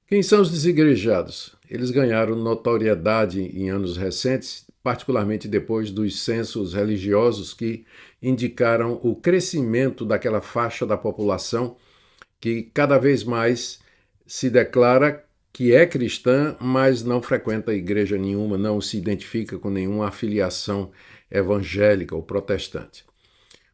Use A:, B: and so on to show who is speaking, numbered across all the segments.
A: Quem são os desigrejados? Eles ganharam notoriedade em anos recentes, particularmente depois dos censos religiosos que indicaram o crescimento daquela faixa da população que cada vez mais se declara que é cristã, mas não frequenta igreja nenhuma, não se identifica com nenhuma afiliação evangélica ou protestante.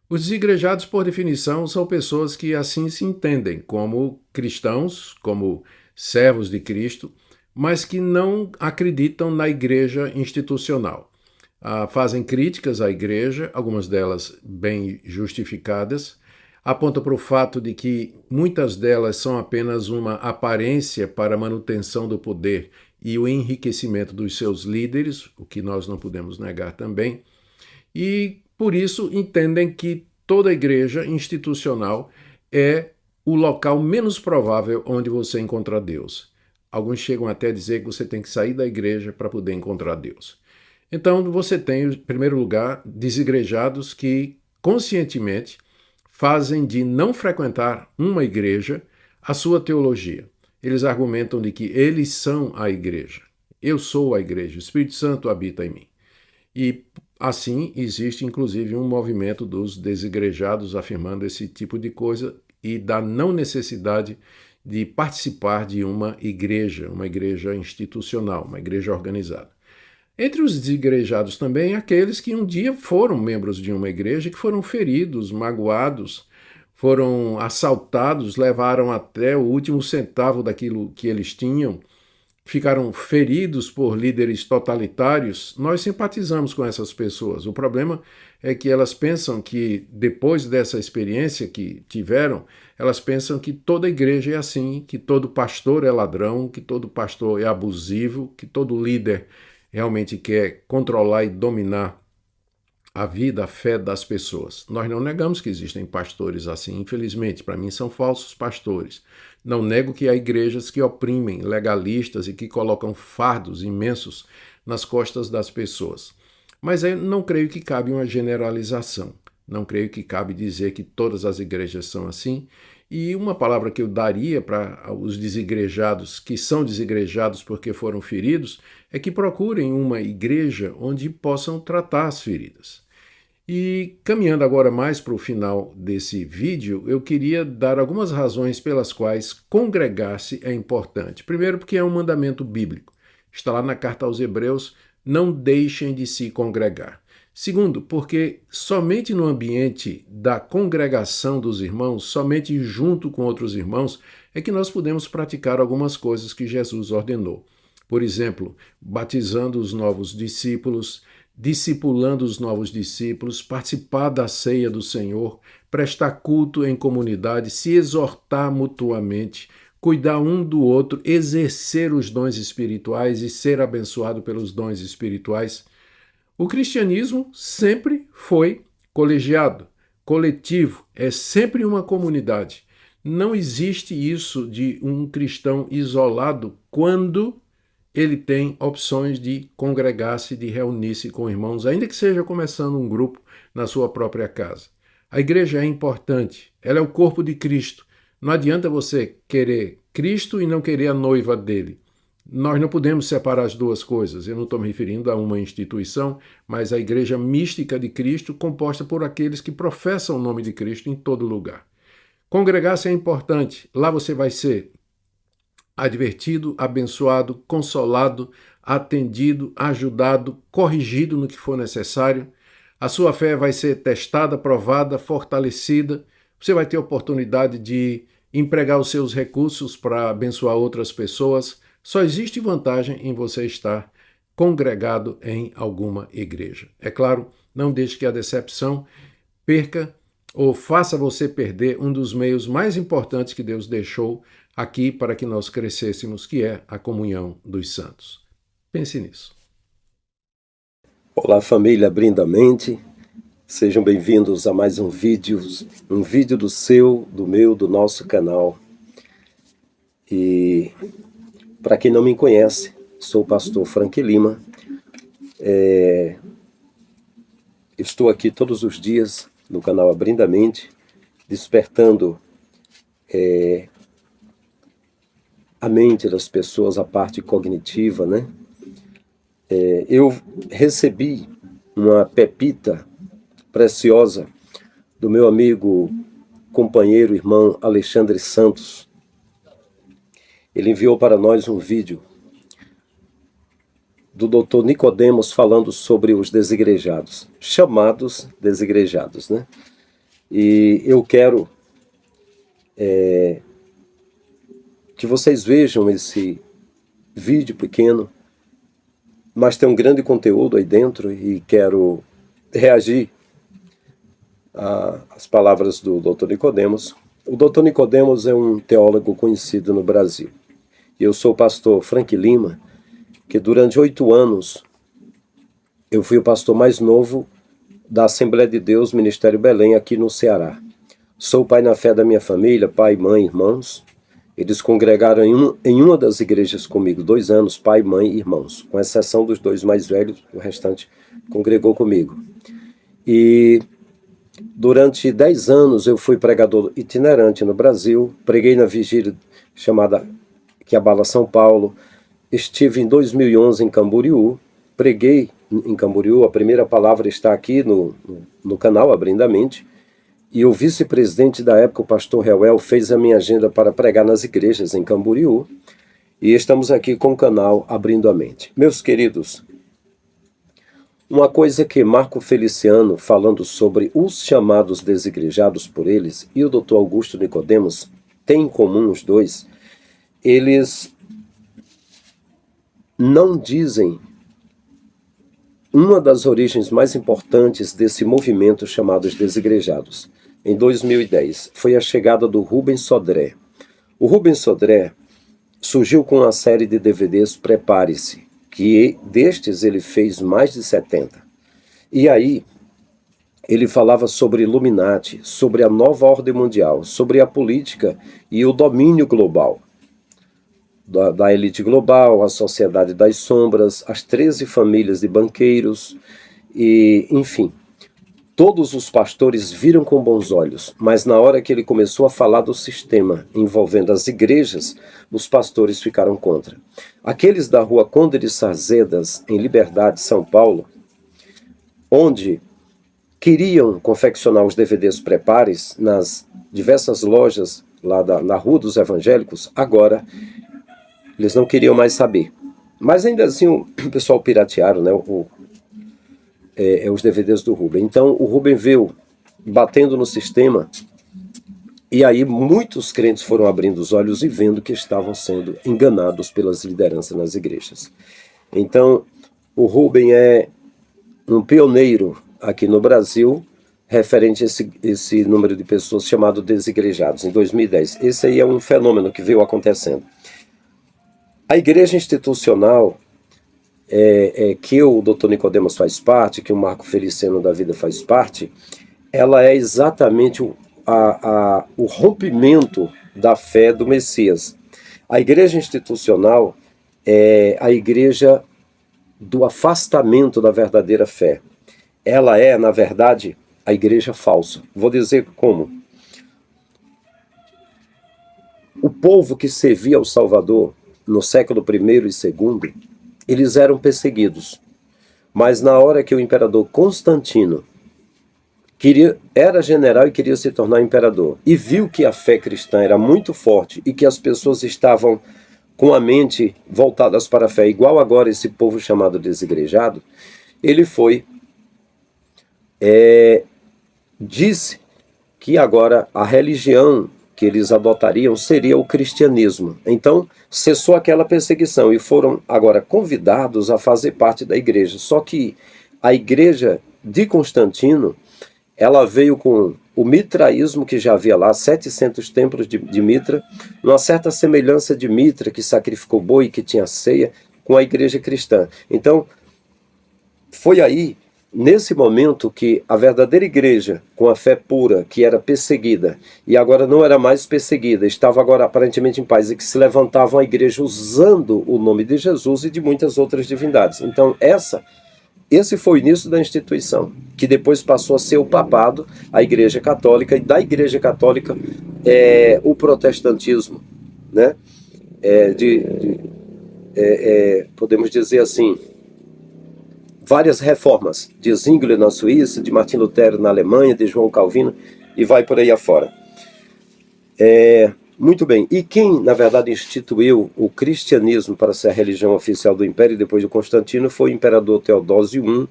A: Os desigrejados, por definição, são pessoas que assim se entendem como cristãos, como servos de Cristo, mas que não acreditam na igreja institucional. Fazem críticas à igreja, algumas delas bem justificadas, apontam para o fato de que muitas delas são apenas uma aparência para a manutenção do poder e o enriquecimento dos seus líderes, o que nós não podemos negar também, e por isso entendem que toda igreja institucional é o local menos provável onde você encontra Deus. Alguns chegam até a dizer que você tem que sair da igreja para poder encontrar Deus. Então você tem, em primeiro lugar, desigrejados que conscientemente fazem de não frequentar uma igreja a sua teologia. Eles argumentam de que eles são a igreja. Eu sou a igreja, o Espírito Santo habita em mim. E assim existe inclusive um movimento dos desigrejados afirmando esse tipo de coisa e da não necessidade de participar de uma igreja institucional, uma igreja organizada. Entre os desigrejados também, aqueles que um dia foram membros de uma igreja, que foram feridos, magoados, foram assaltados, levaram até o último centavo daquilo que eles tinham, ficaram feridos por líderes totalitários. Nós simpatizamos com essas pessoas. O problema é que elas pensam que, depois dessa experiência que tiveram, elas pensam que toda igreja é assim, que todo pastor é ladrão, que todo pastor é abusivo, que todo líder realmente quer controlar e dominar a vida, a fé das pessoas. Nós não negamos que existem pastores assim, infelizmente, para mim são falsos pastores. Não nego que há igrejas que oprimem, legalistas e que colocam fardos imensos nas costas das pessoas. Mas eu não creio que cabe uma generalização. Não creio que cabe dizer que todas as igrejas são assim. E uma palavra que eu daria para os desigrejados, que são desigrejados porque foram feridos, é que procurem uma igreja onde possam tratar as feridas. E caminhando agora mais para o final desse vídeo, eu queria dar algumas razões pelas quais congregar-se é importante. Primeiro, porque é um mandamento bíblico. Está lá na carta aos Hebreus, não deixem de se congregar. Segundo, porque somente no ambiente da congregação dos irmãos, somente junto com outros irmãos, é que nós podemos praticar algumas coisas que Jesus ordenou. Por exemplo, batizando os novos discípulos, discipulando os novos discípulos, participar da ceia do Senhor, prestar culto em comunidade, se exortar mutuamente, cuidar um do outro, exercer os dons espirituais e ser abençoado pelos dons espirituais. O cristianismo sempre foi colegiado, coletivo, é sempre uma comunidade. Não existe isso de um cristão isolado quando ele tem opções de congregar-se, de reunir-se com irmãos, ainda que seja começando um grupo na sua própria casa. A igreja é importante, ela é o corpo de Cristo. Não adianta você querer Cristo e não querer a noiva dele. Nós não podemos separar as duas coisas. Eu não estou me referindo a uma instituição, mas a igreja mística de Cristo, composta por aqueles que professam o nome de Cristo em todo lugar. Congregar-se é importante. Lá você vai ser advertido, abençoado, consolado, atendido, ajudado, corrigido no que for necessário. A sua fé vai ser testada, provada, fortalecida. Você vai ter oportunidade de empregar os seus recursos para abençoar outras pessoas. Só existe vantagem em você estar congregado em alguma igreja. É claro, não deixe que a decepção perca ou faça você perder um dos meios mais importantes que Deus deixou aqui para que nós crescêssemos, que é a comunhão dos santos. Pense nisso.
B: Olá, família Abrindo a Mente. Sejam bem-vindos a mais um vídeo do seu, do meu, do nosso canal. E para quem não me conhece, sou o pastor Frank Lima. Estou aqui todos os dias no canal Abrindo a Mente, despertando a mente das pessoas, a parte cognitiva, né? Eu recebi uma pepita preciosa do meu amigo, companheiro, irmão Alexandre Santos. Ele enviou para nós um vídeo do Dr. Nicodemos falando sobre os desigrejados, chamados desigrejados, né? E eu quero que vocês vejam esse vídeo pequeno, mas tem um grande conteúdo aí dentro e quero reagir às palavras do Dr. Nicodemos. O Dr. Nicodemos é um teólogo conhecido no Brasil. Eu sou o pastor Frank Lima, que durante 8 anos eu fui o pastor mais novo da Assembleia de Deus, Ministério Belém, aqui no Ceará. Sou pai na fé da minha família, pai, mãe, irmãos. Eles congregaram em uma das igrejas comigo, 2 anos, pai, mãe e irmãos. Com exceção dos 2 mais velhos, o restante congregou comigo. E durante 10 anos eu fui pregador itinerante no Brasil, preguei na vigília chamada que abala São Paulo. Estive em 2011 em Camboriú, preguei em Camboriú, a primeira palavra está aqui no canal Abrindo a Mente, e o vice-presidente da época, o pastor Reuel, fez a minha agenda para pregar nas igrejas em Camboriú, e estamos aqui com o canal Abrindo a Mente. Meus queridos, uma coisa que Marco Feliciano, falando sobre os chamados desigrejados por eles, e o Dr. Augusto Nicodemos, têm em comum os dois, eles não dizem uma das origens mais importantes desse movimento chamado os desigrejados. Em 2010, foi a chegada do Rubens Sodré. O Rubens Sodré surgiu com uma série de DVDs Prepare-se, que destes ele fez mais de 70. E aí, ele falava sobre Illuminati, sobre a nova ordem mundial, sobre a política e o domínio global. Da elite global, a sociedade das sombras, as 13 famílias de banqueiros, e enfim, todos os pastores viram com bons olhos, mas na hora que ele começou a falar do sistema envolvendo as igrejas, os pastores ficaram contra. Aqueles da rua Conde de Sarzedas, em Liberdade, São Paulo, onde queriam confeccionar os DVDs Prepares nas diversas lojas lá na Rua dos Evangélicos, agora eles não queriam mais saber. Mas ainda assim o pessoal piratearam, né, os DVDs do Rubem. Então o Rubem veio batendo no sistema, e aí muitos crentes foram abrindo os olhos e vendo que estavam sendo enganados pelas lideranças nas igrejas. Então o Rubem é um pioneiro aqui no Brasil referente a esse número de pessoas chamado desigrejados, em 2010. Esse aí é um fenômeno que veio acontecendo. A igreja institucional, que o Dr. Nicodemos faz parte, que o Marco Feliciano da vida faz parte, ela é exatamente o rompimento da fé do Messias. A igreja institucional é a igreja do afastamento da verdadeira fé. Ela é, na verdade, a igreja falsa. Vou dizer como. O povo que servia ao Salvador no século I e II, eles eram perseguidos. Mas na hora que o imperador Constantino era general e queria se tornar imperador, e viu que a fé cristã era muito forte e que as pessoas estavam com a mente voltadas para a fé, igual agora esse povo chamado desigrejado, ele foi, disse que agora a religião que eles adotariam seria o cristianismo. Então, cessou aquela perseguição e foram agora convidados a fazer parte da igreja. Só que a igreja de Constantino, ela veio com o mitraísmo, que já havia lá, 700 templos de Mitra, uma certa semelhança de Mitra, que sacrificou boi, que tinha ceia, com a igreja cristã. Então, foi aí, nesse momento, que a verdadeira igreja, com a fé pura, que era perseguida, e agora não era mais perseguida, estava agora aparentemente em paz, e que se levantavam a igreja usando o nome de Jesus e de muitas outras divindades. Então, esse foi o início da instituição, que depois passou a ser o papado, a Igreja Católica, e da Igreja Católica o protestantismo, né? podemos dizer assim, várias reformas, de Zwingli na Suíça, de Martin Lutero na Alemanha, de João Calvino, e vai por aí afora. Muito bem, e quem, na verdade, instituiu o cristianismo para ser a religião oficial do Império depois de Constantino foi o imperador Teodósio I,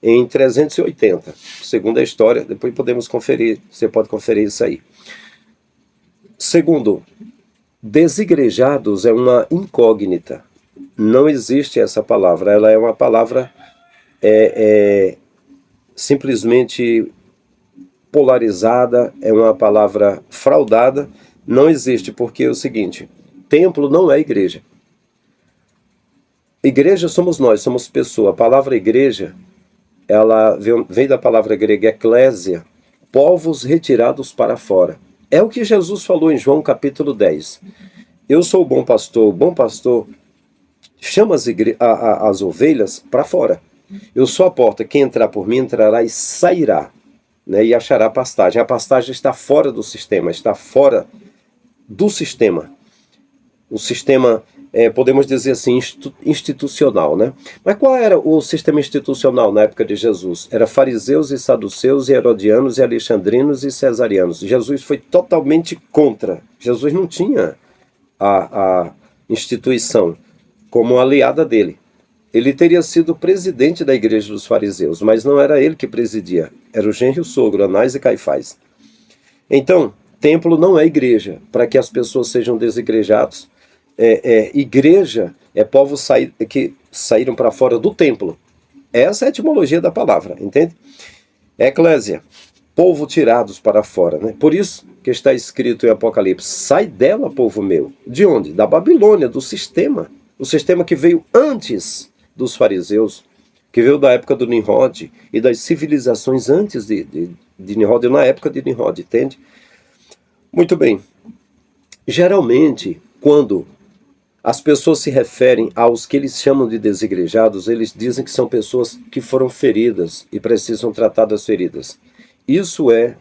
B: em 380, segundo a história. Depois podemos conferir, você pode conferir isso aí. Segundo, desigrejados é uma incógnita, não existe essa palavra, ela é uma palavra simplesmente polarizada, é uma palavra fraudada, não existe, porque é o seguinte, templo não é igreja. Igreja somos nós, somos pessoa. A palavra igreja, ela vem da palavra grega eklésia, povos retirados para fora. É o que Jesus falou em João capítulo 10. Eu sou o bom pastor chama as ovelhas para fora. Eu sou a porta, quem entrar por mim entrará e sairá, né, e achará pastagem. A pastagem está fora do sistema, está fora do sistema. O sistema, podemos dizer assim, institucional, né? Mas qual era o sistema institucional na época de Jesus? Era fariseus e saduceus e herodianos e alexandrinos e cesarianos. Jesus foi totalmente contra. Jesus não tinha a instituição como aliada dele. Ele teria sido presidente da igreja dos fariseus, mas não era ele que presidia. Era o genro e o sogro, Anás e Caifás. Então, templo não é igreja, para que as pessoas sejam desigrejados. Igreja é povos que saíram para fora do templo. Essa é a etimologia da palavra, entende? Eclésia, povo tirados para fora, né? Por isso que está escrito em Apocalipse, sai dela, povo meu. De onde? Da Babilônia, do sistema. O sistema que veio antes dos fariseus, que veio da época do Nimrod e das civilizações antes de Nimrod, na época de Nimrod, entende? Muito bem. Geralmente, quando as pessoas se referem aos que eles chamam de desigrejados, eles dizem que são pessoas que foram feridas e precisam tratar das feridas. Isso é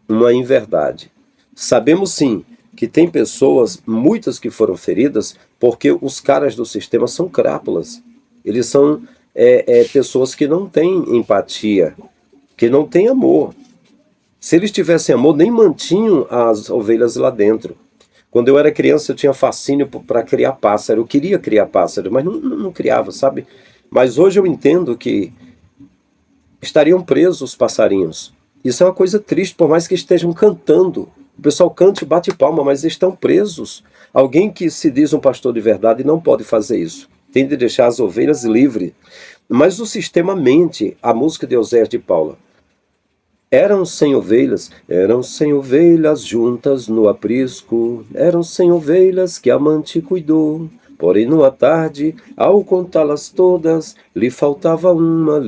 B: uma inverdade. Sabemos sim que tem pessoas, muitas que foram feridas, porque os caras do sistema são crápulas. Eles são pessoas que não têm empatia, que não têm amor. Se eles tivessem amor, nem mantinham as ovelhas lá dentro. Quando eu era criança, eu tinha fascínio para criar pássaro. Eu queria criar pássaro, mas não criava, sabe? Mas hoje eu entendo que estariam presos os passarinhos. Isso é uma coisa triste, por mais que estejam cantando. O pessoal canta e bate palma, mas estão presos. Alguém que se diz um pastor de verdade não pode fazer isso. Tem de deixar as ovelhas livres. Mas o sistema mente. A música de Oséias de Paula. Eram 100 ovelhas juntas no aprisco, eram 100 ovelhas que a amante cuidou. Porém, numa tarde, ao contá-las todas, lhe faltava uma,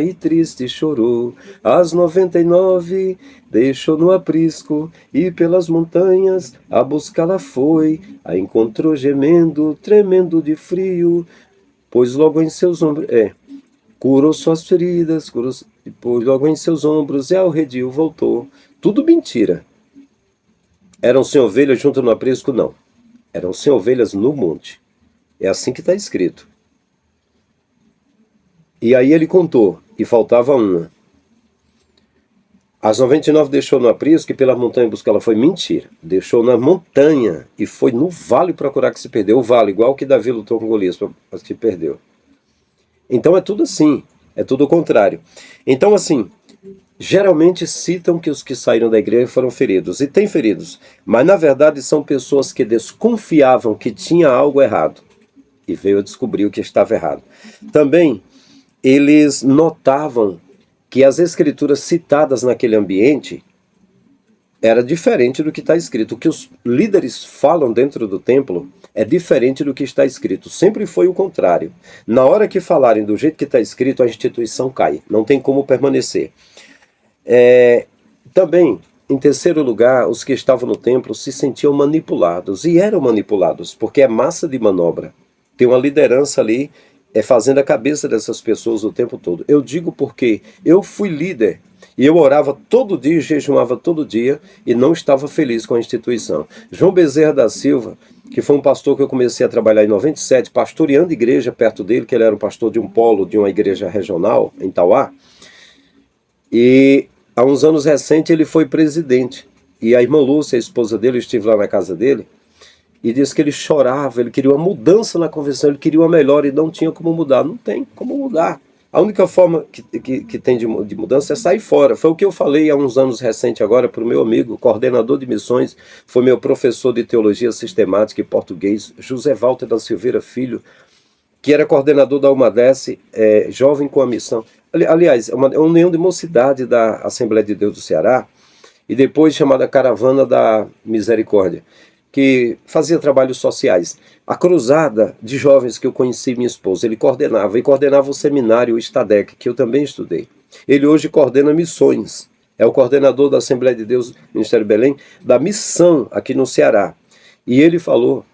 B: e triste chorou. As 99 deixou no aprisco, e pelas montanhas a buscá-la foi. A encontrou gemendo, tremendo de frio, pois logo em seus ombros... curou suas feridas, pôs logo em seus ombros, e ao redil voltou. Tudo mentira. Eram 100 ovelhas junto no aprisco? Não. Eram 100 ovelhas no monte. É assim que está escrito. E aí ele contou, e faltava uma. As 99 deixou no aprisco, e pela montanha buscá-la foi mentira. Deixou na montanha, e foi no vale procurar que se perdeu. O vale, igual que Davi lutou com Golias, que perdeu. Então é tudo assim, é tudo o contrário. Então assim, geralmente citam que os que saíram da igreja foram feridos, e tem feridos, mas na verdade são pessoas que desconfiavam que tinha algo errado, e veio a descobrir o que estava errado. Também, eles notavam que as escrituras citadas naquele ambiente era diferente do que está escrito. O que os líderes falam dentro do templo é diferente do que está escrito. Sempre foi o contrário. Na hora que falarem do jeito que está escrito, a instituição cai. Não tem como permanecer. Também, em terceiro lugar, os que estavam no templo se sentiam manipulados. E eram manipulados, porque é massa de manobra. Tem uma liderança ali fazendo a cabeça dessas pessoas o tempo todo. Eu digo porque eu fui líder. E eu orava todo dia, jejuava todo dia e não estava feliz com a instituição. João Bezerra da Silva, que foi um pastor que eu comecei a trabalhar em 97, pastoreando igreja perto dele, que ele era o pastor de um polo de uma igreja regional em Tauá. E há uns anos recentes ele foi presidente. E a irmã Lúcia, a esposa dele, eu estive lá na casa dele, e disse que ele chorava, ele queria uma mudança na convenção, ele queria uma melhora e não tinha como mudar. Não tem como mudar. A única forma que tem de mudança é sair fora. Foi o que eu falei há uns anos recentes agora para o meu amigo, coordenador de missões, foi meu professor de teologia sistemática e português, José Walter da Silveira Filho, que era coordenador da UMADES, Jovem com a Missão. Aliás, é uma união de mocidade da Assembleia de Deus do Ceará, e depois chamada Caravana da Misericórdia, que fazia trabalhos sociais. A cruzada de jovens que eu conheci, minha esposa, ele coordenava, e coordenava o seminário Estadec, que eu também estudei. Ele hoje coordena missões, é o coordenador da Assembleia de Deus, Ministério Belém, da missão aqui no Ceará. E ele falou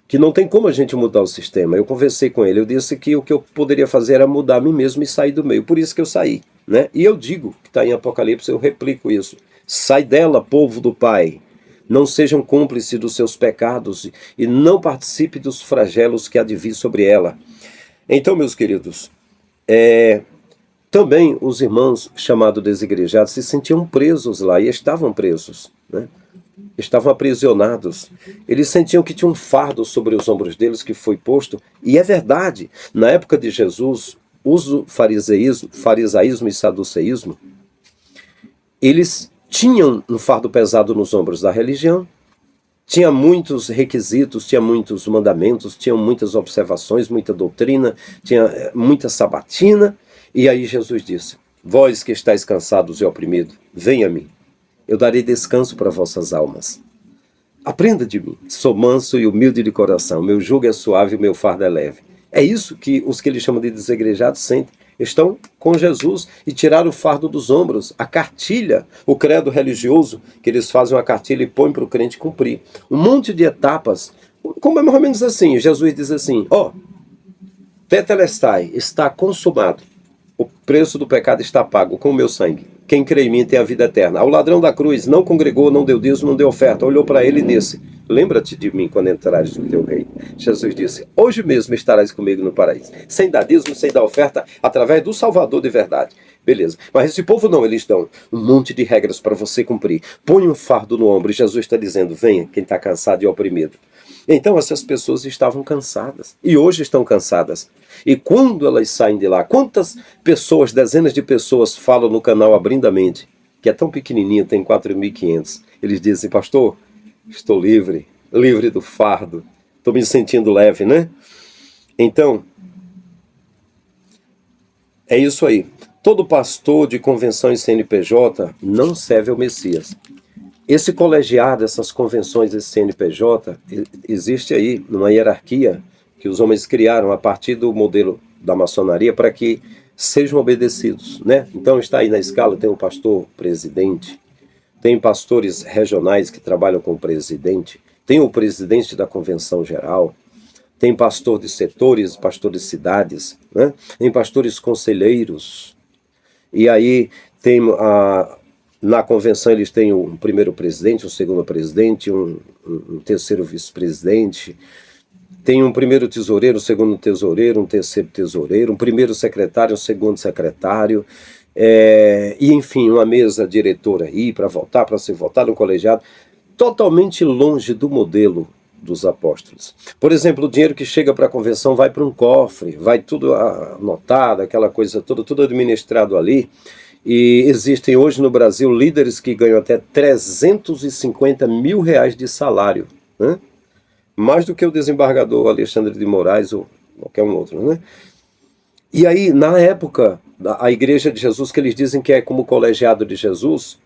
B: que não tem como a gente mudar o sistema. Eu conversei com ele, eu disse que o que eu poderia fazer era mudar a mim mesmo e sair do meio, por isso que eu saí. Né? E eu digo, que está em Apocalipse, eu replico isso. Sai dela, povo do Pai. Não sejam cúmplices dos seus pecados e não participe dos flagelos que há de vir sobre ela. Então, meus queridos, também os irmãos chamados desigrejados se sentiam presos lá e estavam presos, né? Estavam aprisionados. Eles sentiam que tinha um fardo sobre os ombros deles que foi posto. E é verdade, na época de Jesus, uso farisaísmo e saduceísmo, eles tinham um fardo pesado nos ombros da religião, tinha muitos requisitos, tinha muitos mandamentos, tinha muitas observações, muita doutrina, tinha muita sabatina, e aí Jesus disse: vós que estáis cansados e oprimidos, venha a mim, eu darei descanso para vossas almas. Aprenda de mim, sou manso e humilde de coração, meu jugo é suave e meu fardo é leve. É isso que os que ele chamam de desigrejados sentem. Estão com Jesus e tiraram o fardo dos ombros, a cartilha, o credo religioso, que eles fazem uma cartilha e põem para o crente cumprir. Um monte de etapas, como é mais ou menos assim, Jesus diz assim, tetelestai, está consumado, o preço do pecado está pago com o meu sangue. Quem crê em mim tem a vida eterna. Ao ladrão da cruz, não congregou, não deu dízimo, não deu oferta, olhou para ele e disse: lembra-te de mim quando entrares no teu reino. Jesus disse: hoje mesmo estarás comigo no paraíso. Sem dar dízimo, sem dar oferta, através do Salvador de verdade. Beleza. Mas esse povo não, eles dão um monte de regras para você cumprir. Põe um fardo no ombro e Jesus está dizendo: venha, quem está cansado e oprimido. Então essas pessoas estavam cansadas e hoje estão cansadas. E quando elas saem de lá, quantas pessoas, dezenas de pessoas falam no canal Abrindo a Mente, que é tão pequenininho, tem 4.500. Eles dizem: pastor, estou livre do fardo, estou me sentindo leve, né? Então, é isso aí. Todo pastor de convenção em CNPJ não serve ao Messias. Esse colegiado, essas convenções desse CNPJ, existe aí numa hierarquia que os homens criaram a partir do modelo da maçonaria para que sejam obedecidos, né? Então está aí na escala, tem o pastor presidente, tem pastores regionais que trabalham com o presidente, tem o presidente da convenção geral, tem pastor de setores, pastor de cidades, né? Tem pastores conselheiros, e aí tem na convenção eles têm um primeiro presidente, um segundo presidente, um terceiro vice-presidente, tem um primeiro tesoureiro, um segundo tesoureiro, um terceiro tesoureiro, um primeiro secretário, um segundo secretário, e enfim, uma mesa diretora aí para votar, para ser votado, um colegiado, totalmente longe do modelo dos apóstolos. Por exemplo, o dinheiro que chega para a convenção vai para um cofre, vai tudo anotado, aquela coisa toda, tudo administrado ali. E existem hoje no Brasil líderes que ganham até 350 mil reais de salário, né? Mais do que o desembargador Alexandre de Moraes ou qualquer um outro, né? E aí, na época, a Igreja de Jesus, que eles dizem que é como o colegiado de Jesus,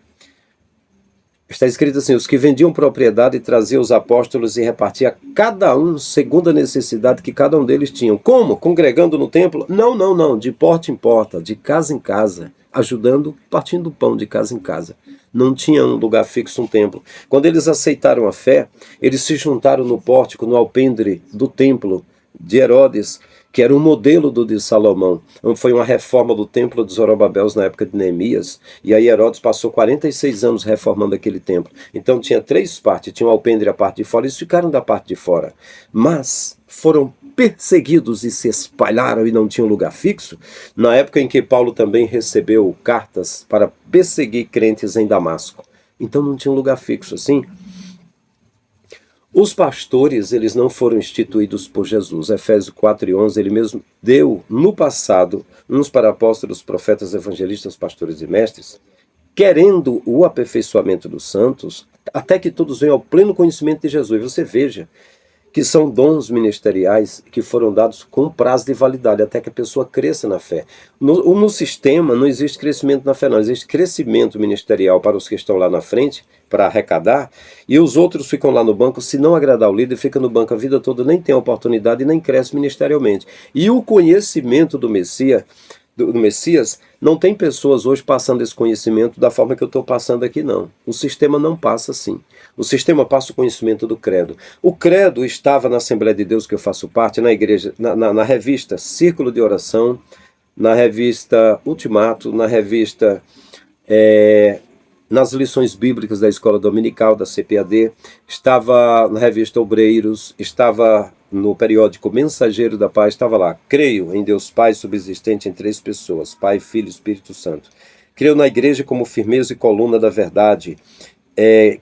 B: está escrito assim: os que vendiam propriedade traziam os apóstolos e repartia cada um segundo a necessidade que cada um deles tinham. Como? Congregando no templo? Não. De porta em porta, de casa em casa, ajudando, partindo o pão de casa em casa. Não tinha um lugar fixo, um templo. Quando eles aceitaram a fé, eles se juntaram no pórtico, no alpendre do templo de Herodes, que era um modelo do de Salomão. Foi uma reforma do templo de Zorobabel na época de Neemias, e aí Herodes passou 46 anos reformando aquele templo. Então tinha 3 partes, tinha o alpendre e a parte de fora, eles ficaram da parte de fora. Mas foram perseguidos e se espalharam e não tinham lugar fixo, na época em que Paulo também recebeu cartas para perseguir crentes em Damasco. Então não tinha um lugar fixo assim. Os pastores, eles não foram instituídos por Jesus. Efésios 4:11, ele mesmo deu no passado uns para apóstolos, profetas, evangelistas, pastores e mestres, querendo o aperfeiçoamento dos santos, até que todos venham ao pleno conhecimento de Jesus. E você veja que são dons ministeriais que foram dados com prazo de validade, até que a pessoa cresça na fé. No sistema não existe crescimento na fé, não. Existe crescimento ministerial para os que estão lá na frente, para arrecadar, e os outros ficam lá no banco. Se não agradar o líder, fica no banco a vida toda, nem tem oportunidade e nem cresce ministerialmente. E o conhecimento do Messias, não tem pessoas hoje passando esse conhecimento da forma que eu estou passando aqui, não. O sistema não passa assim. O sistema passa o conhecimento do credo. O credo estava na Assembleia de Deus, que eu faço parte, na igreja, na revista Círculo de Oração, na revista Ultimato, na revista, nas lições bíblicas da Escola Dominical, da CPAD, estava na revista Obreiros, estava no periódico Mensageiro da Paz, estava lá: creio em Deus Pai subsistente em 3 pessoas, Pai, Filho e Espírito Santo. Creio na igreja como firmeza e coluna da verdade.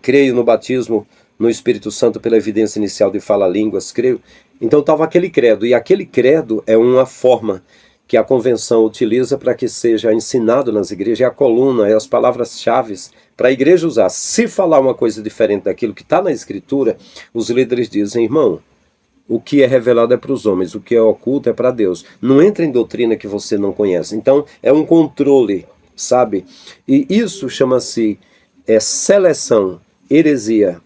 B: Creio no batismo no Espírito Santo pela evidência inicial de fala-línguas. Creio. Então estava aquele credo, e aquele credo é uma forma que a convenção utiliza para que seja ensinado nas igrejas, é a coluna, é as palavras-chave para a igreja usar. Se falar uma coisa diferente daquilo que está na Escritura, os líderes dizem: irmão, o que é revelado é para os homens, o que é oculto é para Deus. Não entra em doutrina que você não conhece. Então é um controle, sabe? E isso chama-se seleção, heresia.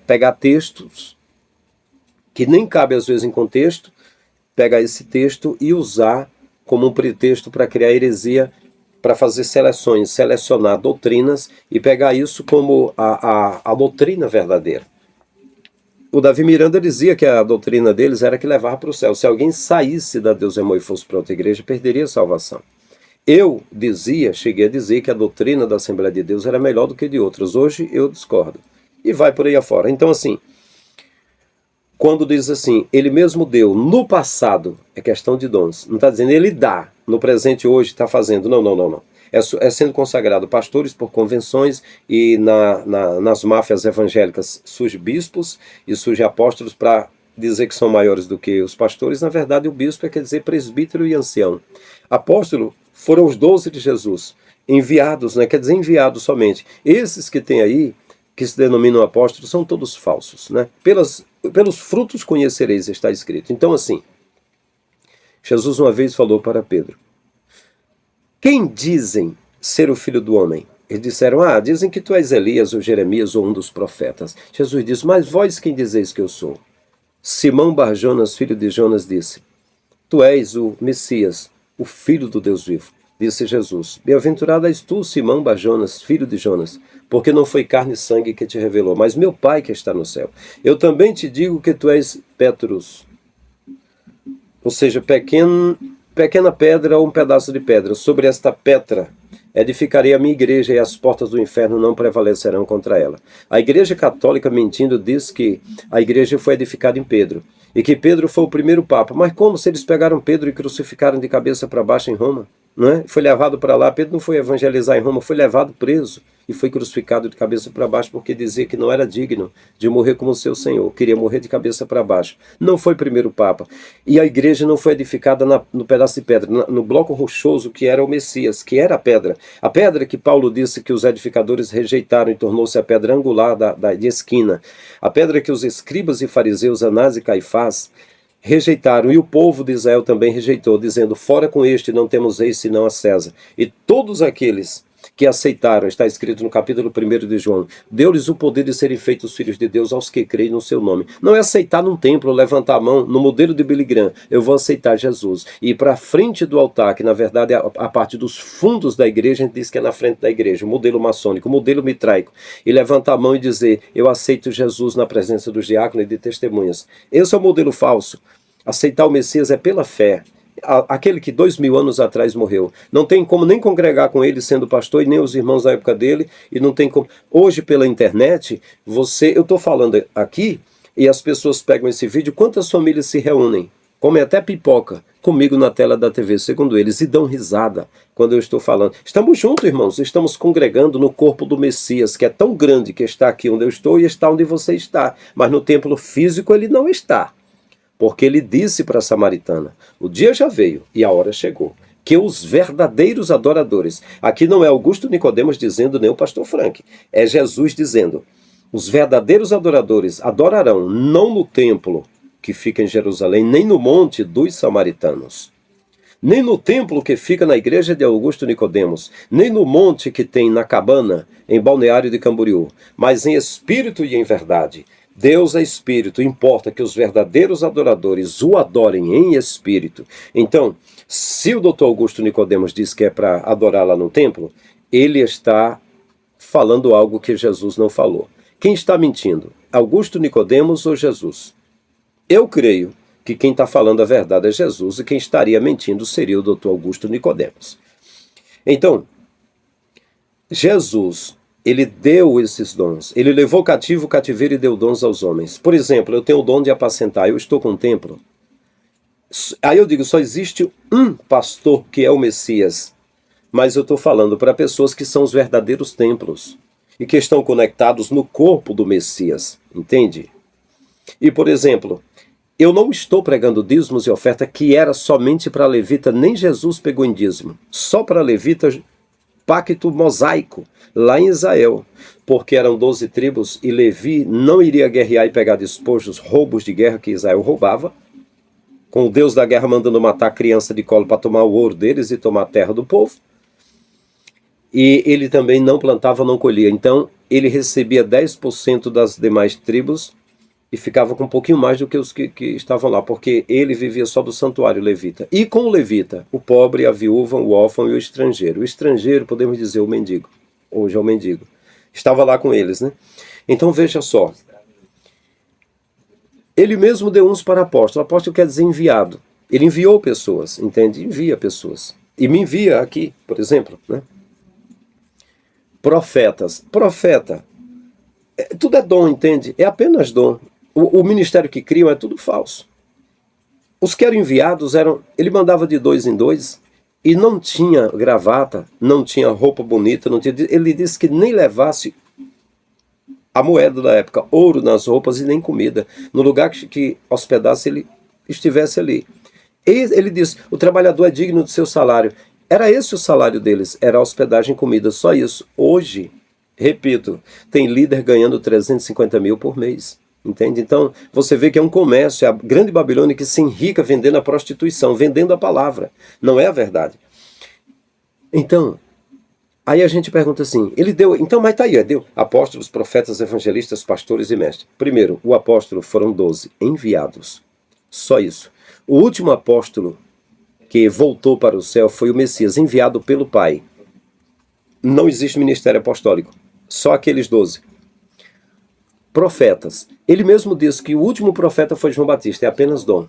B: Pegar textos que nem cabe às vezes em contexto, pegar esse texto e usar como um pretexto para criar heresia, para fazer seleções, selecionar doutrinas e pegar isso como a doutrina verdadeira. O Davi Miranda dizia que a doutrina deles era que levava para o céu. Se alguém saísse da Deus é Amor e fosse para outra igreja, perderia a salvação. Eu cheguei a dizer que a doutrina da Assembleia de Deus era melhor do que de outras. Hoje eu discordo. E vai por aí afora. Então assim, quando diz assim, ele mesmo deu no passado, é questão de dons. Não está dizendo ele dá, no presente hoje está fazendo. Não. É sendo consagrado pastores por convenções, e nas máfias evangélicas surge bispos e surge apóstolos para dizer que são maiores do que os pastores. Na verdade, o bispo quer dizer presbítero e ancião. Apóstolo foram os 12 de Jesus, enviados, quer dizer enviados somente. Esses que tem aí, que se denominam apóstolos, são todos falsos. Pelos frutos conhecereis, está escrito. Então assim, Jesus uma vez falou para Pedro: quem dizem ser o filho do homem? Eles disseram: dizem que tu és Elias, ou Jeremias, ou um dos profetas. Jesus disse: mas vós quem dizeis que eu sou? Simão Bar-Jonas, filho de Jonas, disse: tu és o Messias, o filho do Deus vivo. Disse Jesus: bem-aventurado és tu, Simão Bar-Jonas, filho de Jonas, porque não foi carne e sangue que te revelou, mas meu Pai que está no céu. Eu também te digo que tu és Petrus, ou seja, pequena pedra ou um pedaço de pedra. Sobre esta pedra edificarei a minha igreja, e as portas do inferno não prevalecerão contra ela. A igreja católica, mentindo, diz que a igreja foi edificada em Pedro, e que Pedro foi o primeiro papa. Mas como se eles pegaram Pedro e crucificaram de cabeça para baixo em Roma? Não é? Foi levado para lá. Pedro não foi evangelizar em Roma, foi levado preso e foi crucificado de cabeça para baixo, porque dizia que não era digno de morrer como seu Senhor, queria morrer de cabeça para baixo. Não foi primeiro papa. E a igreja não foi edificada no pedaço de pedra, no bloco rochoso que era o Messias, que era a pedra que Paulo disse que os edificadores rejeitaram e tornou-se a pedra angular de esquina, a pedra que os escribas e fariseus, Anás e Caifás, rejeitaram, e o povo de Israel também rejeitou, dizendo: fora com este, não temos rei senão a César. E todos aqueles que aceitaram, está escrito no capítulo 1 de João, deu-lhes o poder de serem feitos filhos de Deus aos que creem no seu nome. Não é aceitar num templo, levantar a mão, no modelo de Billy Graham, eu vou aceitar Jesus, e ir para a frente do altar, que na verdade é a parte dos fundos da igreja, a gente diz que é na frente da igreja, o modelo maçônico, o modelo mitraico, e levantar a mão e dizer: eu aceito Jesus na presença dos diáconos e de testemunhas. Esse é o modelo falso. Aceitar o Messias é pela fé. Aquele que 2000 anos atrás morreu. Não tem como nem congregar com ele sendo pastor e nem os irmãos da época dele. E não tem como. Hoje, pela internet, eu estou falando aqui e as pessoas pegam esse vídeo. Quantas famílias se reúnem? Comem até pipoca comigo na tela da TV, segundo eles, e dão risada quando eu estou falando. Estamos juntos, irmãos. Estamos congregando no corpo do Messias, que é tão grande que está aqui onde eu estou e está onde você está. Mas no templo físico ele não está. Porque ele disse para a samaritana, o dia já veio e a hora chegou, que os verdadeiros adoradores, aqui não é Augusto Nicodemos dizendo, nem o pastor Frank, é Jesus dizendo, os verdadeiros adoradores adorarão não no templo que fica em Jerusalém, nem no monte dos samaritanos, nem no templo que fica na igreja de Augusto Nicodemos, nem no monte que tem na cabana, em Balneário de Camboriú, mas em espírito e em verdade. Deus é espírito, importa que os verdadeiros adoradores o adorem em espírito. Então, se o doutor Augusto Nicodemos diz que é para adorar lá no templo, ele está falando algo que Jesus não falou. Quem está mentindo? Augusto Nicodemos ou Jesus? Eu creio que quem está falando a verdade é Jesus e quem estaria mentindo seria o doutor Augusto Nicodemos. Então, Jesus, ele deu esses dons. Ele levou cativo o cativeiro e deu dons aos homens. Por exemplo, eu tenho o dom de apacentar. Eu estou com um templo. Aí eu digo, só existe um pastor que é o Messias. Mas eu estou falando para pessoas que são os verdadeiros templos. E que estão conectados no corpo do Messias. Entende? E, por exemplo, eu não estou pregando dízimos e oferta que era somente para levita. Nem Jesus pegou em dízimo. Só para levita, pacto mosaico. Lá em Israel, porque eram 12 tribos e Levi não iria guerrear e pegar despojos, roubos de guerra que Israel roubava, com o Deus da guerra mandando matar criança de colo para tomar o ouro deles e tomar a terra do povo. E ele também não plantava, não colhia. Então ele recebia 10% das demais tribos e ficava com um pouquinho mais do que os que estavam lá, porque ele vivia só do santuário levita. E com o levita, o pobre, a viúva, o órfão e o estrangeiro. O estrangeiro, podemos dizer, o mendigo. Hoje é o mendigo. Estava lá com eles, né? Então veja só. Ele mesmo deu uns para apóstolo. Apóstolo quer dizer enviado. Ele enviou pessoas, entende? Envia pessoas. E me envia aqui, por exemplo, né? Profetas. Profeta. Tudo é dom, entende? É apenas dom. O ministério que criam é tudo falso. Os que eram enviados eram... Ele mandava de 2 em 2... E não tinha gravata, não tinha roupa bonita, não tinha, ele disse que nem levasse a moeda da época, ouro nas roupas e nem comida. No lugar que hospedasse, ele estivesse ali. E ele disse, o trabalhador é digno do seu salário. Era esse o salário deles, era hospedagem e comida, só isso. Hoje, repito, tem líder ganhando 350 mil por mês. Entende? Então, você vê que é um comércio, é a grande Babilônia que se enrica vendendo a prostituição, vendendo a palavra. Não é a verdade. Então, aí a gente pergunta assim, ele deu, então, mas tá aí, deu apóstolos, profetas, evangelistas, pastores e mestres. Primeiro, o apóstolo foram 12 enviados. Só isso. O último apóstolo que voltou para o céu foi o Messias, enviado pelo Pai. Não existe ministério apostólico. Só aqueles 12. Profetas. Ele mesmo disse que o último profeta foi João Batista, é apenas dom.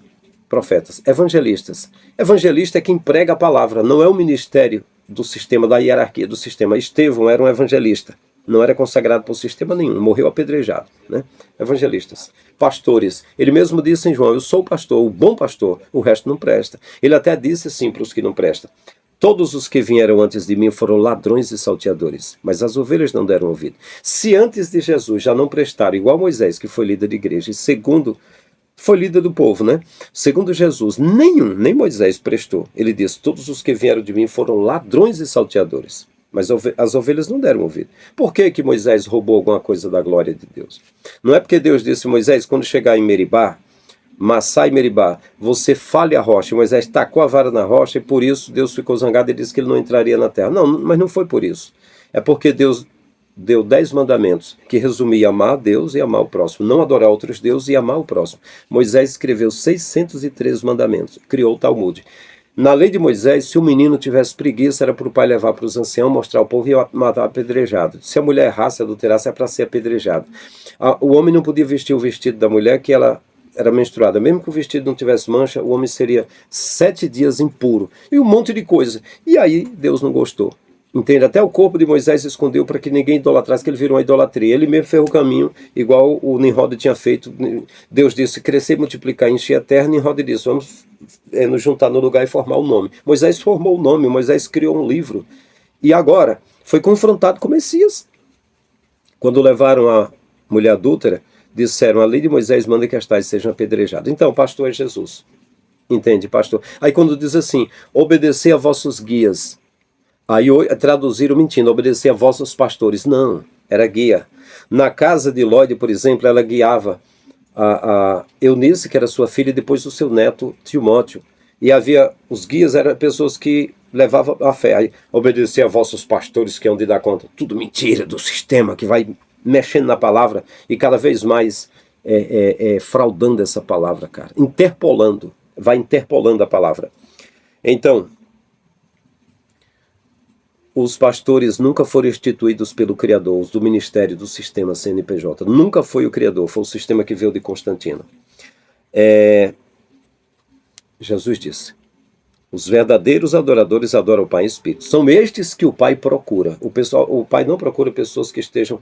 B: Profetas. Evangelistas. Evangelista é quem prega a palavra, não é o ministério do sistema, da hierarquia do sistema. Estevão era um evangelista, não era consagrado por sistema nenhum, morreu apedrejado, né? Evangelistas. Pastores. Ele mesmo disse em João, eu sou o pastor, o bom pastor, o resto não presta. Ele até disse assim para os que não prestam. Todos os que vieram antes de mim foram ladrões e salteadores, mas as ovelhas não deram ouvido. Se antes de Jesus já não prestaram, igual Moisés, que foi líder de igreja, e segundo, foi líder do povo, né? Segundo Jesus, nem Moisés prestou. Ele disse, todos os que vieram de mim foram ladrões e salteadores, mas as ovelhas não deram ouvido. Por que que Moisés roubou alguma coisa da glória de Deus? Não é porque Deus disse, Moisés, quando chegar em Meribá, Massá e Meribá, você fale a rocha. Moisés tacou a vara na rocha e por isso Deus ficou zangado e disse que ele não entraria na terra. Não, mas não foi por isso. É porque Deus deu 10 mandamentos, que resumia amar a Deus e amar o próximo. Não adorar outros deuses e amar o próximo. Moisés escreveu 613 mandamentos, criou o Talmud. Na lei de Moisés, se o menino tivesse preguiça, era para o pai levar para os anciãos, mostrar ao povo e matar apedrejado. Se a mulher errasse, adulterasse, é para ser apedrejado. O homem não podia vestir o vestido da mulher que ela era menstruada, mesmo que o vestido não tivesse mancha, o homem seria 7 dias impuro. E um monte de coisa. E aí Deus não gostou. Entende? Até o corpo de Moisés se escondeu para que ninguém idolatrasse, que ele virou uma idolatria. Ele mesmo fez o caminho, igual o Nimrod tinha feito. Deus disse, crescer, multiplicar, encher a terra. Nimrod disse, vamos nos juntar no lugar e formar o nome. Moisés formou o nome, Moisés criou um livro. E agora, foi confrontado com o Messias. Quando levaram a mulher adúltera, disseram, a lei de Moisés manda que as tais sejam apedrejadas. Então, pastor é Jesus. Entende, pastor? Aí quando diz assim, obedecer a vossos guias. Aí traduziram mentindo, obedecer a vossos pastores. Não, era guia. Na casa de Lóide, por exemplo, ela guiava a Eunice, que era sua filha, e depois o seu neto, Timóteo. E havia, os guias eram pessoas que levavam a fé. Aí, obedecer a vossos pastores, que é onde dá conta. Tudo mentira do sistema, que vai mexendo na palavra e cada vez mais fraudando essa palavra, cara. Interpolando, vai interpolando a palavra. Então, os pastores nunca foram instituídos pelo Criador, os do ministério do sistema CNPJ. Nunca foi o Criador, foi o sistema que veio de Constantino. Jesus disse, os verdadeiros adoradores adoram o Pai em Espírito. São estes que o Pai procura. O Pai não procura pessoas que estejam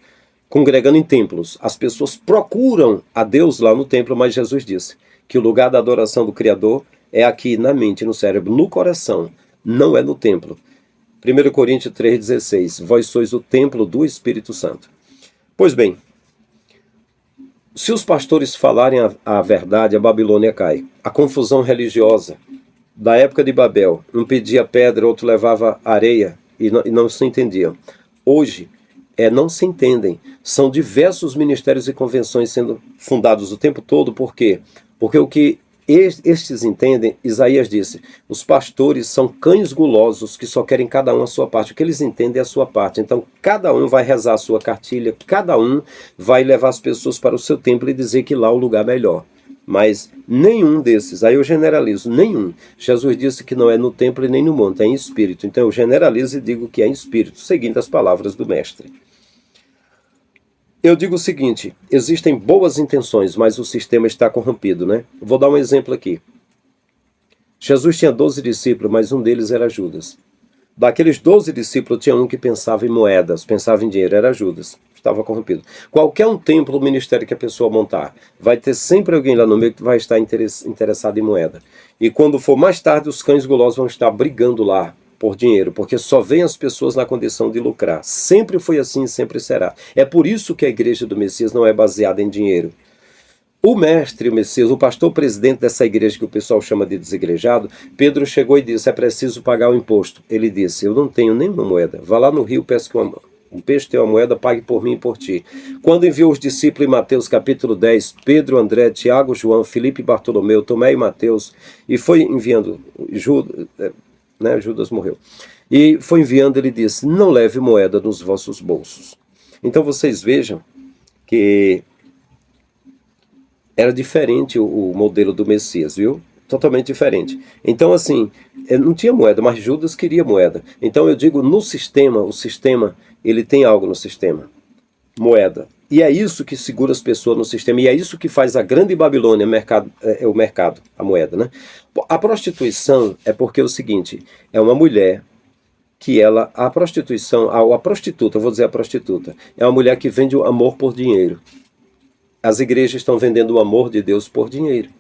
B: congregando em templos. As pessoas procuram a Deus lá no templo, mas Jesus disse que o lugar da adoração do Criador é aqui na mente, no cérebro, no coração, não é no templo. 1 Coríntios 3,16, vós sois o templo do Espírito Santo. Pois bem, se os pastores falarem a verdade, a Babilônia cai. A confusão religiosa da época de Babel, um pedia pedra, outro levava areia e não se entendiam. Hoje, não se entendem. São diversos ministérios e convenções sendo fundados o tempo todo. Por quê? Porque o que estes entendem, Isaías disse, os pastores são cães gulosos que só querem cada um a sua parte. O que eles entendem é a sua parte. Então, cada um vai rezar a sua cartilha, cada um vai levar as pessoas para o seu templo e dizer que lá é o lugar melhor. Mas nenhum desses, aí eu generalizo, nenhum. Jesus disse que não é no templo e nem no monte, é em espírito. Então eu generalizo e digo que é em espírito, seguindo as palavras do mestre. Eu digo o seguinte, existem boas intenções, mas o sistema está corrompido, né? Vou dar um exemplo aqui. Jesus tinha 12 discípulos, mas um deles era Judas. Daqueles 12 discípulos, tinha um que pensava em moedas, pensava em dinheiro, era Judas. Estava corrompido. Qualquer um templo ou ministério que a pessoa montar, vai ter sempre alguém lá no meio que vai estar interessado em moeda. E quando for mais tarde, os cães gulosos vão estar brigando lá por dinheiro, porque só vem as pessoas na condição de lucrar. Sempre foi assim e sempre será. É por isso que a igreja do Messias não é baseada em dinheiro. O mestre, o Messias, o pastor presidente dessa igreja que o pessoal chama de desigrejado, Pedro chegou e disse, é preciso pagar o imposto. Ele disse, eu não tenho nenhuma moeda. Vá lá no rio, pesque um peixe, tem uma moeda, pague por mim e por ti. Quando enviou os discípulos em Mateus capítulo 10, Pedro, André, Tiago, João, Filipe e Bartolomeu, Tomé e Mateus, e foi enviando, Judas morreu, e foi enviando, ele disse, não leve moeda nos vossos bolsos. Então vocês vejam que era diferente o modelo do Messias, viu? Totalmente diferente. Então, assim, não tinha moeda, mas Judas queria moeda. Então, eu digo, no sistema, o sistema, ele tem algo no sistema. Moeda. E é isso que segura as pessoas no sistema. E é isso que faz a grande Babilônia, o mercado, a moeda, né? A prostituição é porque é o seguinte, é uma mulher que a prostituta, eu vou dizer a prostituta, é uma mulher que vende o amor por dinheiro. As igrejas estão vendendo o amor de Deus por dinheiro.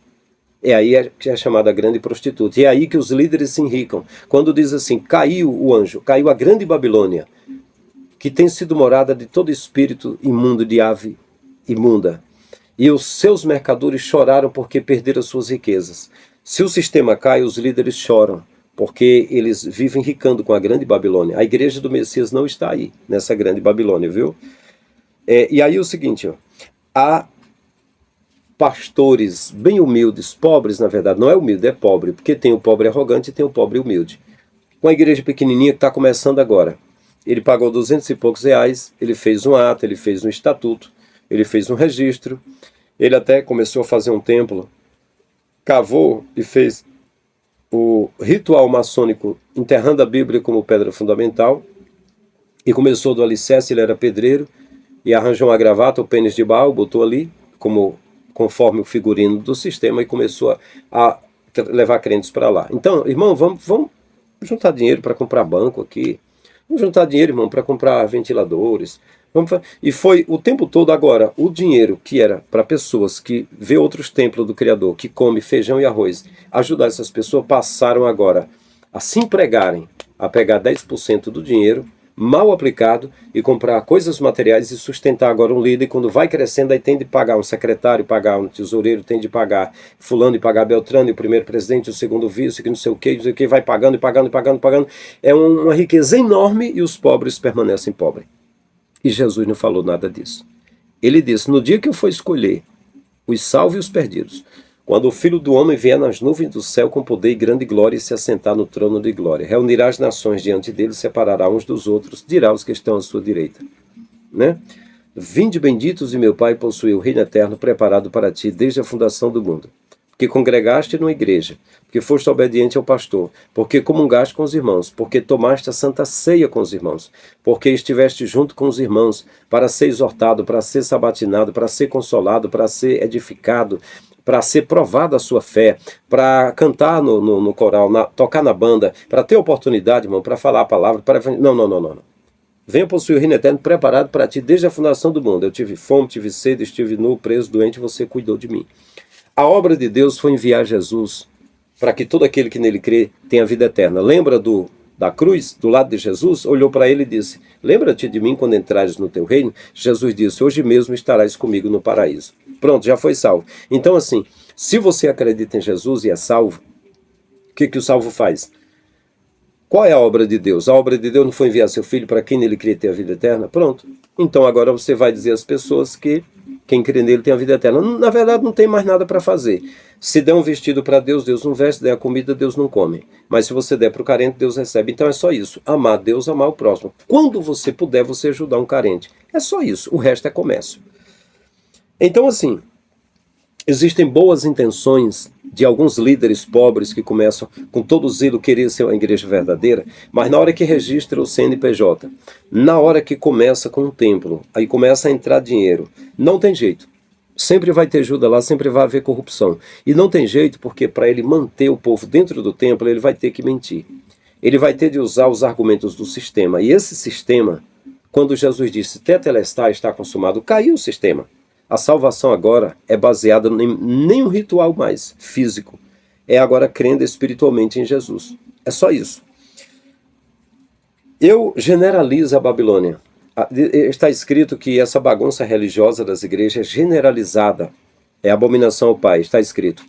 B: É aí que é chamada grande prostituta. E é aí que os líderes se enricam. Quando diz assim, caiu o anjo, caiu a grande Babilônia, que tem sido morada de todo espírito imundo de ave imunda. E os seus mercadores choraram porque perderam suas riquezas. Se o sistema cai, os líderes choram, porque eles vivem enricando com a grande Babilônia. A igreja do Messias não está aí, nessa grande Babilônia, viu? E aí o seguinte, há pastores bem humildes, pobres na verdade, não é humilde, é pobre, porque tem o pobre arrogante e tem o pobre humilde. Com a igreja pequenininha que está começando agora, ele pagou 200 e poucos reais, ele fez um ato, ele fez um estatuto, ele fez um registro, ele até começou a fazer um templo, cavou e fez o ritual maçônico enterrando a Bíblia como pedra fundamental, e começou do alicerce, ele era pedreiro, e arranjou uma gravata, o pênis de Baal, botou ali como conforme o figurino do sistema, e começou a levar crentes para lá. Então, irmão, vamos juntar dinheiro para comprar banco aqui. Vamos juntar dinheiro, irmão, para comprar ventiladores. E foi o tempo todo. Agora, o dinheiro que era para pessoas que vê outros templos do Criador, que come feijão e arroz, ajudar essas pessoas, passaram agora a se empregarem, a pegar 10% do dinheiro mal aplicado e comprar coisas materiais e sustentar agora um líder. E quando vai crescendo, aí tem de pagar um secretário, pagar um tesoureiro, tem de pagar fulano e pagar Beltrano, e o primeiro presidente, o segundo vice, que não sei o que, vai pagando e pagando e pagando e pagando. É uma riqueza enorme, e os pobres permanecem pobres. E Jesus não falou nada disso. Ele disse: no dia que eu for escolher os salvos e os perdidos, quando o Filho do Homem vier nas nuvens do céu com poder e grande glória, e se assentar no trono de glória, reunirá as nações diante dele, separará uns dos outros, dirá aos que estão à sua direita, né? Vinde benditos de meu Pai, possuir o reino eterno preparado para ti desde a fundação do mundo. Porque congregaste numa igreja, porque foste obediente ao pastor, porque comungaste com os irmãos, porque tomaste a santa ceia com os irmãos, porque estiveste junto com os irmãos, para ser exortado, para ser sabatinado, para ser consolado, para ser edificado, para ser provada a sua fé, para cantar no coral, tocar na banda, para ter oportunidade, irmão, para falar a palavra, para... Não. Venha possuir o reino eterno preparado para ti desde a fundação do mundo. Eu tive fome, tive sede, estive nu, preso, doente, você cuidou de mim. A obra de Deus foi enviar Jesus para que todo aquele que nele crê tenha vida eterna. Lembra da cruz, do lado de Jesus? Olhou para ele e disse: lembra-te de mim quando entrares no teu reino? Jesus disse: hoje mesmo estarás comigo no paraíso. Pronto, já foi salvo. Então, assim, se você acredita em Jesus e é salvo, o que o salvo faz? Qual é a obra de Deus? A obra de Deus não foi enviar seu filho para quem nele crê ter a vida eterna? Pronto. Então agora você vai dizer às pessoas que quem crê nele tem a vida eterna. Na verdade, não tem mais nada para fazer. Se der um vestido para Deus, Deus não veste. Der a comida, Deus não come. Mas se você der para o carente, Deus recebe. Então é só isso. Amar Deus, amar o próximo. Quando você puder, você ajudar um carente. É só isso. O resto é comércio. Então, assim, existem boas intenções de alguns líderes pobres que começam com todo zelo querer ser uma igreja verdadeira, mas na hora que registra o CNPJ, na hora que começa com o templo, aí começa a entrar dinheiro, não tem jeito. Sempre vai ter ajuda lá, sempre vai haver corrupção. E não tem jeito porque para ele manter o povo dentro do templo, ele vai ter que mentir. Ele vai ter de usar os argumentos do sistema. E esse sistema, quando Jesus disse tetelestai, está consumado, caiu o sistema. A salvação agora é baseada em nenhum ritual mais físico. É agora crendo espiritualmente em Jesus. É só isso. Eu generalizo a Babilônia. Está escrito que essa bagunça religiosa das igrejas é generalizada. É abominação ao Pai. Está escrito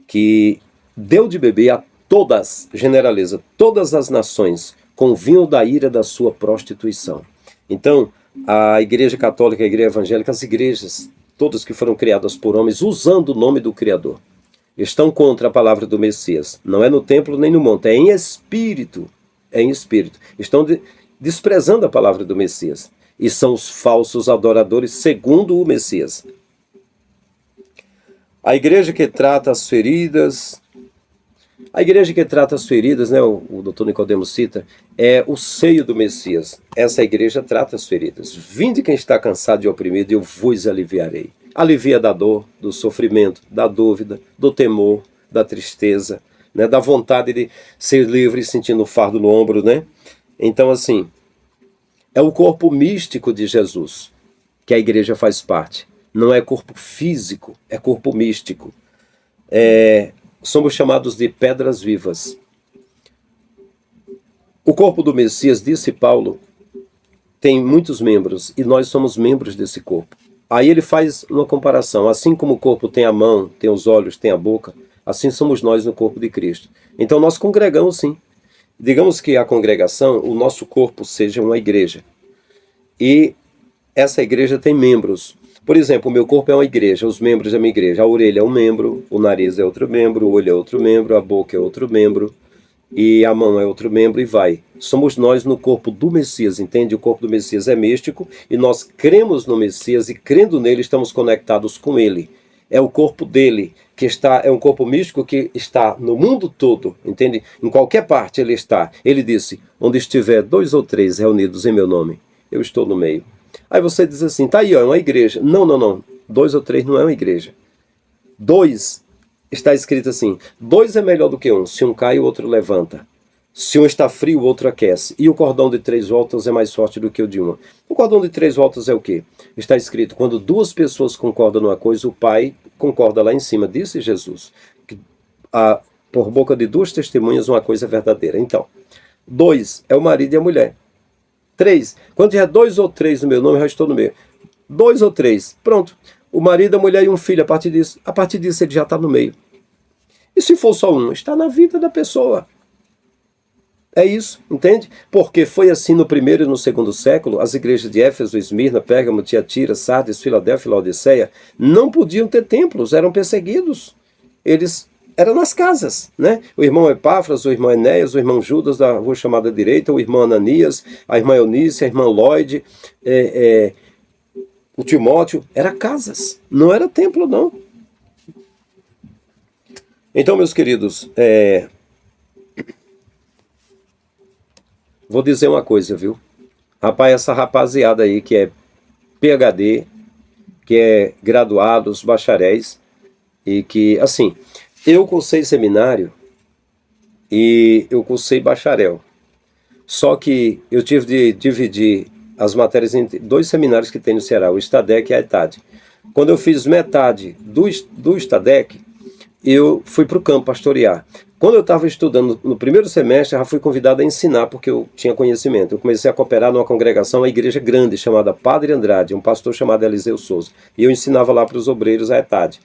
B: que deu de beber a todas, generaliza, todas as nações com o vinho da ira da sua prostituição. Então, a igreja católica, a igreja evangélica, as igrejas, todas que foram criadas por homens, usando o nome do Criador, estão contra a palavra do Messias. Não é no templo nem no monte, é em espírito. É em espírito. Estão desprezando a palavra do Messias. E são os falsos adoradores segundo o Messias. A igreja que trata as feridas... A igreja que trata as feridas, né, o doutor Nicodemos cita, é o seio do Messias. Essa igreja trata as feridas. Vinde quem está cansado e oprimido, eu vos aliviarei. Alivia da dor, do sofrimento, da dúvida, do temor, da tristeza, né, da vontade de ser livre sentindo o fardo no ombro, né? Então, assim, é o corpo místico de Jesus que a igreja faz parte. Não é corpo físico, é corpo místico. Somos chamados de pedras vivas. O corpo do Messias, disse Paulo, tem muitos membros e nós somos membros desse corpo. Aí ele faz uma comparação. Assim como o corpo tem a mão, tem os olhos, tem a boca, assim somos nós no corpo de Cristo. Então nós congregamos sim. Digamos que a congregação, o nosso corpo seja uma igreja. E essa igreja tem membros. Por exemplo, o meu corpo é uma igreja, os membros da minha igreja. A orelha é um membro, o nariz é outro membro, o olho é outro membro, a boca é outro membro, e a mão é outro membro, e vai. Somos nós no corpo do Messias, entende? O corpo do Messias é místico, e nós cremos no Messias, e crendo nele estamos conectados com ele. É o corpo dele, é um corpo místico que está no mundo todo, entende? Em qualquer parte ele está. Ele disse, onde estiver 2 ou 3 reunidos em meu nome, eu estou no meio. Aí você diz assim, tá aí, ó, é uma igreja. Não. 2 ou 3 não é uma igreja. 2, está escrito assim, 2 é melhor do que 1. Se um cai, o outro levanta. Se um está frio, o outro aquece. E o cordão de 3 voltas é mais forte do que o de uma. O cordão de 3 voltas é o quê? Está escrito, quando 2 pessoas concordam numa coisa, o Pai concorda lá em cima. Disse Jesus, que por boca de 2 testemunhas uma coisa é verdadeira. Então, 2 é o marido e a mulher. 3, quando tiver 2 ou 3 no meu nome, eu já estou no meio. 2 ou 3, pronto. O marido, a mulher e um filho, a partir disso ele já está no meio. E se for só um? Está na vida da pessoa. É isso, entende? Porque foi assim no primeiro e no segundo século, as igrejas de Éfeso, Esmirna, Pérgamo, Tiatira, Sardes, Filadélfia e Laodiceia não podiam ter templos, eram perseguidos. Eles eram nas casas, né? O irmão Epáfras, o irmão Enéas, o irmão Judas da rua chamada direita, o irmão Ananias, a irmã Eunice, a irmã Lloyd, o Timóteo, era casas, não era templo não. Então, meus queridos, vou dizer uma coisa, viu? Rapaz, essa rapaziada aí que é PhD, que é graduados, bacharéis, e que, assim, eu cursei seminário e eu cursei bacharel. Só que eu tive de dividir as matérias em 2 seminários que tem no Ceará, o Estadec e a ETAD. Quando eu fiz metade do Estadec, eu fui para o campo pastorear. Quando eu estava estudando no primeiro semestre, já fui convidado a ensinar, porque eu tinha conhecimento. Eu comecei a cooperar numa congregação, uma igreja grande, chamada Padre Andrade, um pastor chamado Eliseu Souza. E eu ensinava lá para os obreiros a ETAD,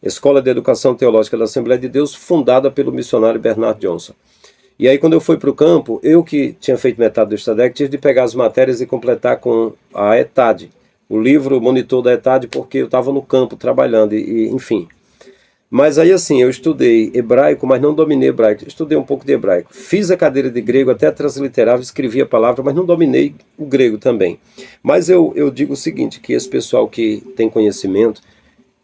B: Escola de Educação Teológica da Assembleia de Deus, fundada pelo missionário Bernard Johnson. E aí, quando eu fui para o campo, eu que tinha feito metade do Estadec, tive de pegar as matérias e completar com a ETAD, o livro monitor da ETAD, porque eu estava no campo trabalhando, enfim. Mas aí assim, eu estudei hebraico, mas não dominei hebraico. Estudei um pouco de hebraico. Fiz a cadeira de grego, até transliterava, escrevia a palavra, mas não dominei o grego também. Mas eu digo o seguinte, que esse pessoal que tem conhecimento,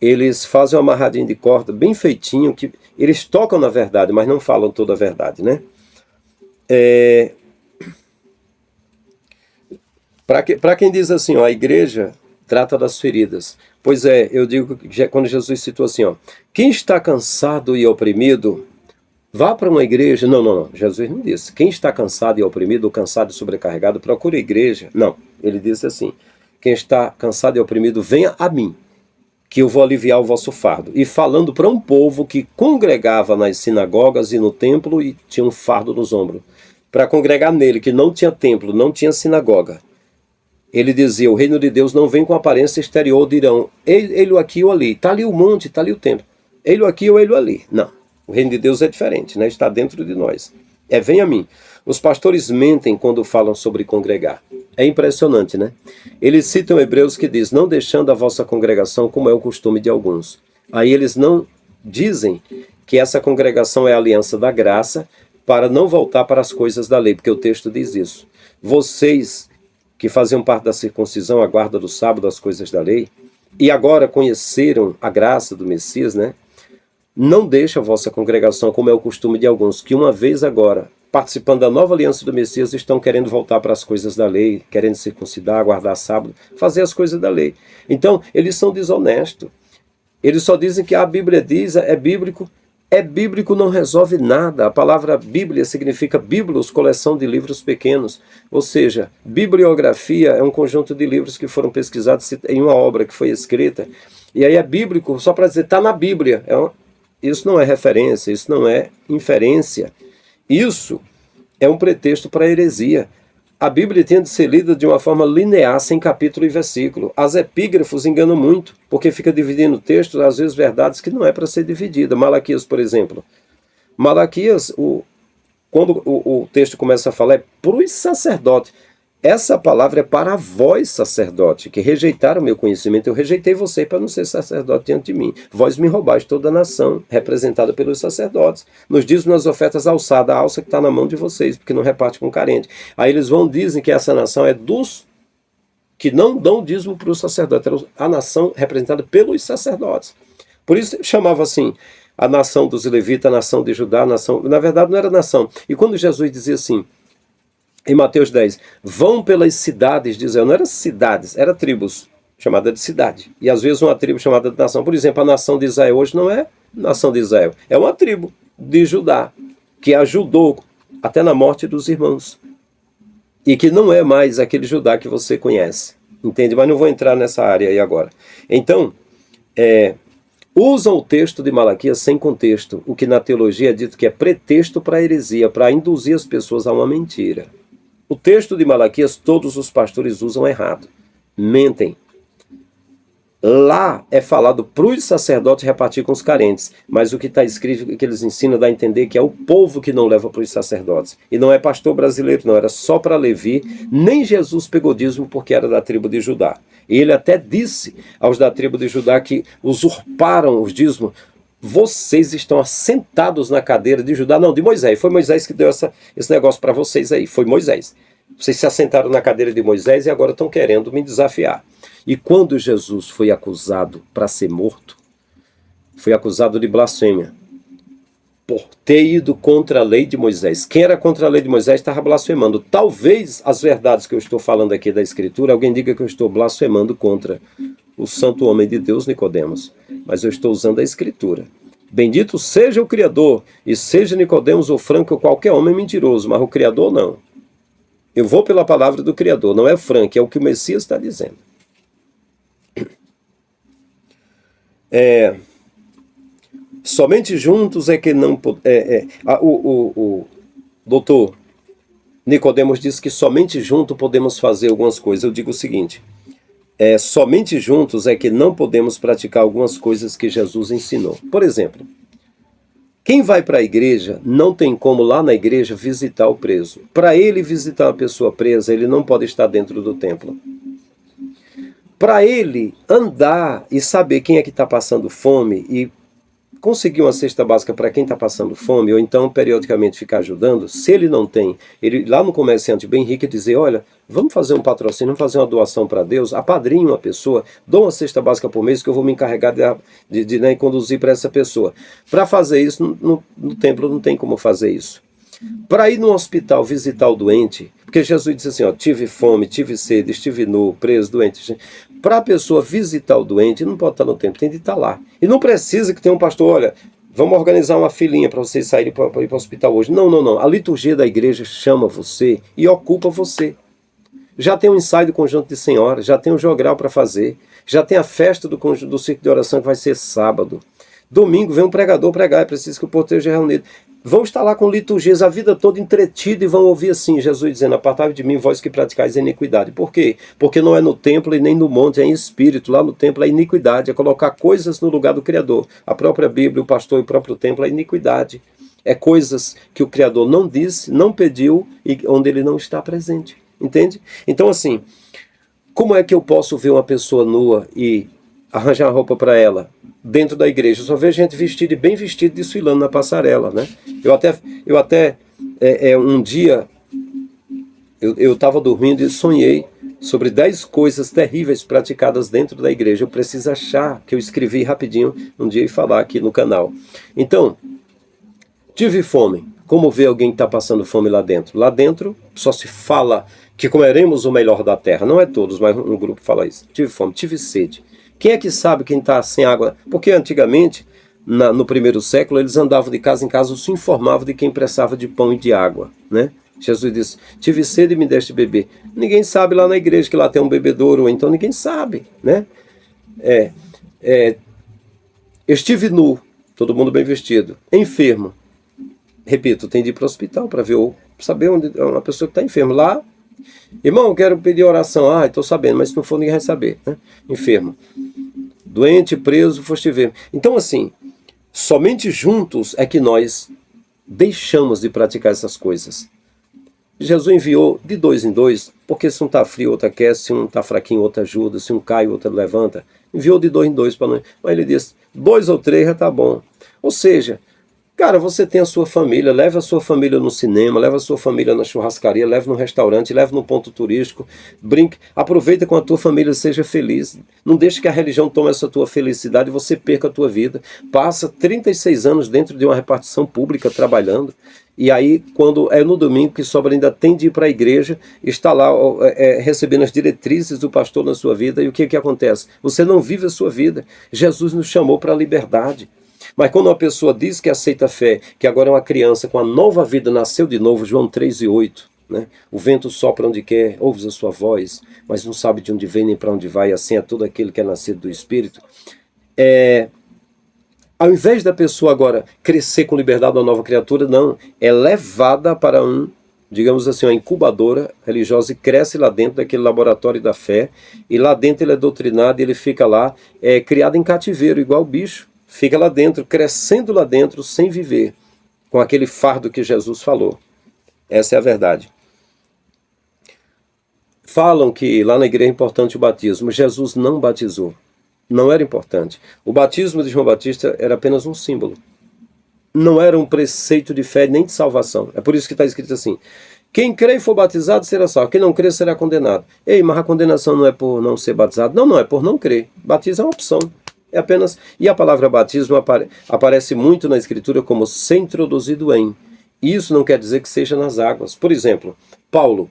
B: eles fazem uma amarradinha de corda bem feitinho, que eles tocam na verdade, mas não falam toda a verdade, né? Para quem diz assim, ó, a igreja trata das feridas. Pois é, eu digo que quando Jesus citou assim, ó, quem está cansado e oprimido, vá para uma igreja. Não, Jesus não disse. Quem está cansado e oprimido, ou cansado e sobrecarregado, procure a igreja. Não, ele disse assim, quem está cansado e oprimido, venha a mim, que eu vou aliviar o vosso fardo. E falando para um povo que congregava nas sinagogas e no templo e tinha um fardo nos ombros. Para congregar nele, que não tinha templo, não tinha sinagoga. Ele dizia, o reino de Deus não vem com aparência exterior, dirão, ele aqui ou ali, está ali o monte, está ali o templo, ele aqui ou ele ali. Não, o reino de Deus é diferente, né? Está dentro de nós. Vem a mim. Os pastores mentem quando falam sobre congregar. É impressionante, né? Eles citam Hebreus que diz, não deixando a vossa congregação como é o costume de alguns. Aí eles não dizem que essa congregação é a aliança da graça para não voltar para as coisas da lei, porque o texto diz isso. Vocês que faziam parte da circuncisão, a guarda do sábado, as coisas da lei, e agora conheceram a graça do Messias, né? Não deixa a vossa congregação, como é o costume de alguns, que uma vez agora, participando da nova aliança do Messias, estão querendo voltar para as coisas da lei, querendo circuncidar, guardar sábado, fazer as coisas da lei. Então, eles são desonestos. Eles só dizem que a Bíblia diz, é bíblico. É bíblico não resolve nada. A palavra Bíblia significa biblos, coleção de livros pequenos. Ou seja, bibliografia é um conjunto de livros que foram pesquisados em uma obra que foi escrita. E aí é bíblico só para dizer, está na Bíblia. Isso não é referência, isso não é inferência. Isso é um pretexto para a heresia. A Bíblia tem de ser lida de uma forma linear, sem capítulo e versículo. As epígrafos enganam muito, porque fica dividindo textos, às vezes verdades que não é para ser dividida. Malaquias, por exemplo. Malaquias, quando o texto começa a falar, é para os sacerdotes. Essa palavra é para vós, sacerdote, que rejeitaram o meu conhecimento. Eu rejeitei você para não ser sacerdote diante de mim. Vós me roubais toda a nação, representada pelos sacerdotes. Nos dízimos, nas ofertas, alçada, a alça que está na mão de vocês, porque não reparte com carente. Aí eles dizem que essa nação é dos que não dão dízimo para os sacerdotes. Era a nação representada pelos sacerdotes. Por isso chamava assim, a nação dos levitas, a nação de Judá, a nação... Na verdade não era nação. E quando Jesus dizia assim, em Mateus 10, vão pelas cidades de Israel, não eram cidades, eram tribos. chamada de cidade. E às vezes uma tribo chamada de nação. Por exemplo, a nação de Israel hoje não é nação de Israel, é uma tribo de Judá, que ajudou até na morte dos irmãos. E que não é mais aquele Judá que você conhece. Entende? Mas não vou entrar nessa área aí agora. Então, usam o texto de Malaquias sem contexto, o que na teologia é dito que é pretexto para a heresia, para induzir as pessoas a uma mentira. O texto de Malaquias todos os pastores usam errado. Mentem. Lá é falado para os sacerdotes repartir com os carentes, mas o que está escrito, que eles ensinam, dá a entender que é o povo que não leva para os sacerdotes. E não é pastor brasileiro, não, era só para Levi. Nem Jesus pegou dízimo porque era da tribo de Judá. E ele até disse aos da tribo de Judá que usurparam os dízimos. Vocês estão assentados na cadeira de Judá, não, de Moisés. Foi Moisés que deu esse negócio para vocês aí, foi Moisés. Vocês se assentaram na cadeira de Moisés e agora estão querendo me desafiar. E quando Jesus foi acusado para ser morto, foi acusado de blasfêmia, por ter ido contra a lei de Moisés. Quem era contra a lei de Moisés estava blasfemando. Talvez as verdades que eu estou falando aqui da Escritura, alguém diga que eu estou blasfemando contra o santo homem de Deus, Nicodemos. Mas eu estou usando a Escritura. Bendito seja o Criador, e seja Nicodemos ou Franco ou qualquer homem mentiroso, mas o Criador não. Eu vou pela palavra do Criador, não é Franco, é o que o Messias está dizendo. Somente juntos é que não... o doutor Nicodemos diz que somente juntos podemos fazer algumas coisas. Eu digo o seguinte, somente juntos é que não podemos praticar algumas coisas que Jesus ensinou. Por exemplo, quem vai para a igreja não tem como lá na igreja visitar o preso. Para ele visitar uma pessoa presa, ele não pode estar dentro do templo. Para ele andar e saber quem é que está passando fome e conseguir uma cesta básica para quem está passando fome, ou então periodicamente ficar ajudando, se ele não tem, ele lá no comerciante bem rico dizer, olha, vamos fazer um patrocínio, vamos fazer uma doação para Deus, apadrinhe uma pessoa, dou uma cesta básica por mês que eu vou me encarregar de conduzir para essa pessoa. Para fazer isso, no templo não tem como fazer isso. Para ir no hospital visitar o doente, porque Jesus disse assim, ó, tive fome, tive sede, estive nu, preso, doente. Para a pessoa visitar o doente, não pode estar no templo, tem de estar lá. E não precisa que tenha um pastor, olha, vamos organizar uma filinha para vocês saírem para ir para o hospital hoje. Não, não, não. A liturgia da igreja chama você e ocupa você. Já tem um ensaio do conjunto de senhoras, já tem um jogral para fazer, já tem a festa do círculo de oração que vai ser sábado. Domingo vem um pregador pregar, é preciso que o povo esteja reunido. Vão estar lá com liturgias a vida toda entretido e vão ouvir assim, Jesus dizendo, apartai de mim, vós que praticais a iniquidade. Por quê? Porque não é no templo e nem no monte, é em espírito. Lá no templo é iniquidade, é colocar coisas no lugar do Criador. A própria Bíblia, o pastor e o próprio templo é iniquidade. É coisas que o Criador não disse, não pediu e onde ele não está presente. Entende? Então assim, como é que eu posso ver uma pessoa nua e arranjar uma roupa para ela dentro da igreja? Eu só vejo gente vestida e bem vestida desfilando na passarela, né? Eu até um dia eu estava dormindo e sonhei sobre 10 coisas terríveis praticadas dentro da igreja. Eu preciso achar, que eu escrevi rapidinho um dia e falar aqui no canal. Então, tive fome. Como ver alguém que está passando fome lá dentro? Lá dentro só se fala que comeremos o melhor da terra. Não é todos, mas um grupo fala isso. Tive fome, tive sede. Quem é que sabe quem está sem água? Porque antigamente, no primeiro século, eles andavam de casa em casa, se informavam de quem precisava de pão e de água, né? Jesus disse, tive sede e me deste beber. Ninguém sabe lá na igreja que lá tem um bebedouro, ou então ninguém sabe, né? Estive nu, todo mundo bem vestido, enfermo. Repito, tem de ir para o hospital para ver, saber onde é uma pessoa que está enferma. Lá, irmão, quero pedir oração. Ah, estou sabendo, mas se não for, ninguém vai saber, né? Enfermo. Doente, preso, foste ver. Então, assim, somente juntos é que nós deixamos de praticar essas coisas. Jesus enviou de 2 em 2, porque se um está frio, outro aquece, se um está fraquinho, outro ajuda, se um cai, outro levanta. Enviou de 2 em 2 para nós. Mas ele disse, 2 ou 3 já está bom. Ou seja, cara, você tem a sua família, leva a sua família no cinema, leva a sua família na churrascaria, leva no restaurante, leva no ponto turístico, brinque, aproveita com a tua família, seja feliz. Não deixe que a religião tome essa tua felicidade e você perca a tua vida. Passa 36 anos dentro de uma repartição pública trabalhando E aí, quando é no domingo que sobra, ainda tem de ir para a igreja, está lá recebendo as diretrizes do pastor na sua vida. E o que acontece? Você não vive a sua vida. Jesus nos chamou para a liberdade. Mas quando uma pessoa diz que aceita a fé, que agora é uma criança com a nova vida, nasceu de novo, João 3:8, né? O vento sopra onde quer, ouves a sua voz, mas não sabe de onde vem nem para onde vai, assim é todo aquele que é nascido do Espírito. Ao invés da pessoa agora crescer com liberdade, uma nova criatura, não, é levada para digamos assim, uma incubadora religiosa e cresce lá dentro daquele laboratório da fé, e lá dentro ele é doutrinado, ele fica lá, criado em cativeiro, igual o bicho, fica lá dentro, crescendo lá dentro, sem viver, com aquele fardo que Jesus falou. Essa é a verdade. Falam que lá na igreja é importante o batismo. Jesus não batizou. Não era importante. O batismo de João Batista era apenas um símbolo. Não era um preceito de fé nem de salvação. É por isso que está escrito assim: quem crê e for batizado será salvo, quem não crê será condenado. Ei, mas a condenação não é por não ser batizado? Não, é por não crer. Batismo é uma opção. É apenas... E a palavra batismo aparece muito na Escritura como ser introduzido em. Isso não quer dizer que seja nas águas. Por exemplo, Paulo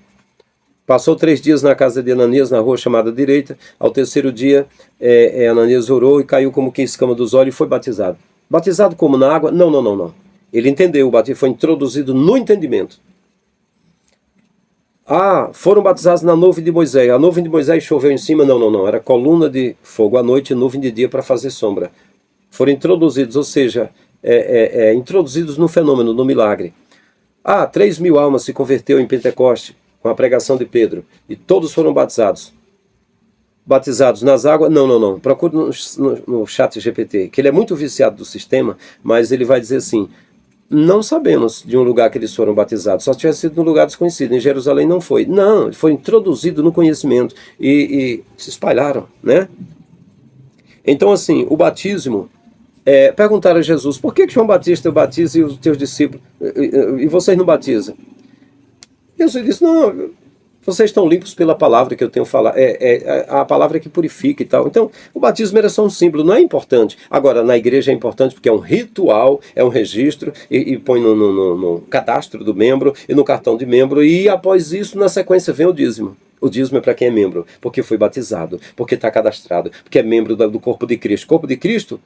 B: passou 3 dias na casa de Ananias, na rua chamada Direita. Ao terceiro dia, Ananias orou e caiu como que escama dos olhos e foi batizado. Batizado como na água? Não. Ele entendeu, o batismo foi introduzido no entendimento. Foram batizados na nuvem de Moisés. A nuvem de Moisés choveu em cima? Não. Era coluna de fogo à noite e nuvem de dia para fazer sombra. Foram introduzidos, ou seja, introduzidos no fenômeno, no milagre. 3.000 almas se converteu em Pentecoste com a pregação de Pedro, e todos foram batizados. Batizados nas águas? Não. Procure no chat GPT, que ele é muito viciado do sistema, mas ele vai dizer assim: não sabemos de um lugar que eles foram batizados, só tivesse sido num lugar desconhecido. Em Jerusalém não foi. Não, foi introduzido no conhecimento e se espalharam, né? Então, assim, o batismo... perguntaram a Jesus: por que João Batista batiza e os teus discípulos e vocês não batizam? Jesus disse: não, vocês estão limpos pela palavra que eu tenho falado, a palavra que purifica e tal. Então, o batismo era só um símbolo, não é importante. Agora, na igreja é importante porque é um ritual, é um registro, e põe no cadastro do membro e no cartão de membro, e após isso, na sequência, vem o dízimo. O dízimo é para quem é membro, porque foi batizado, porque está cadastrado, porque é membro do corpo de Cristo. Corpo de Cristo,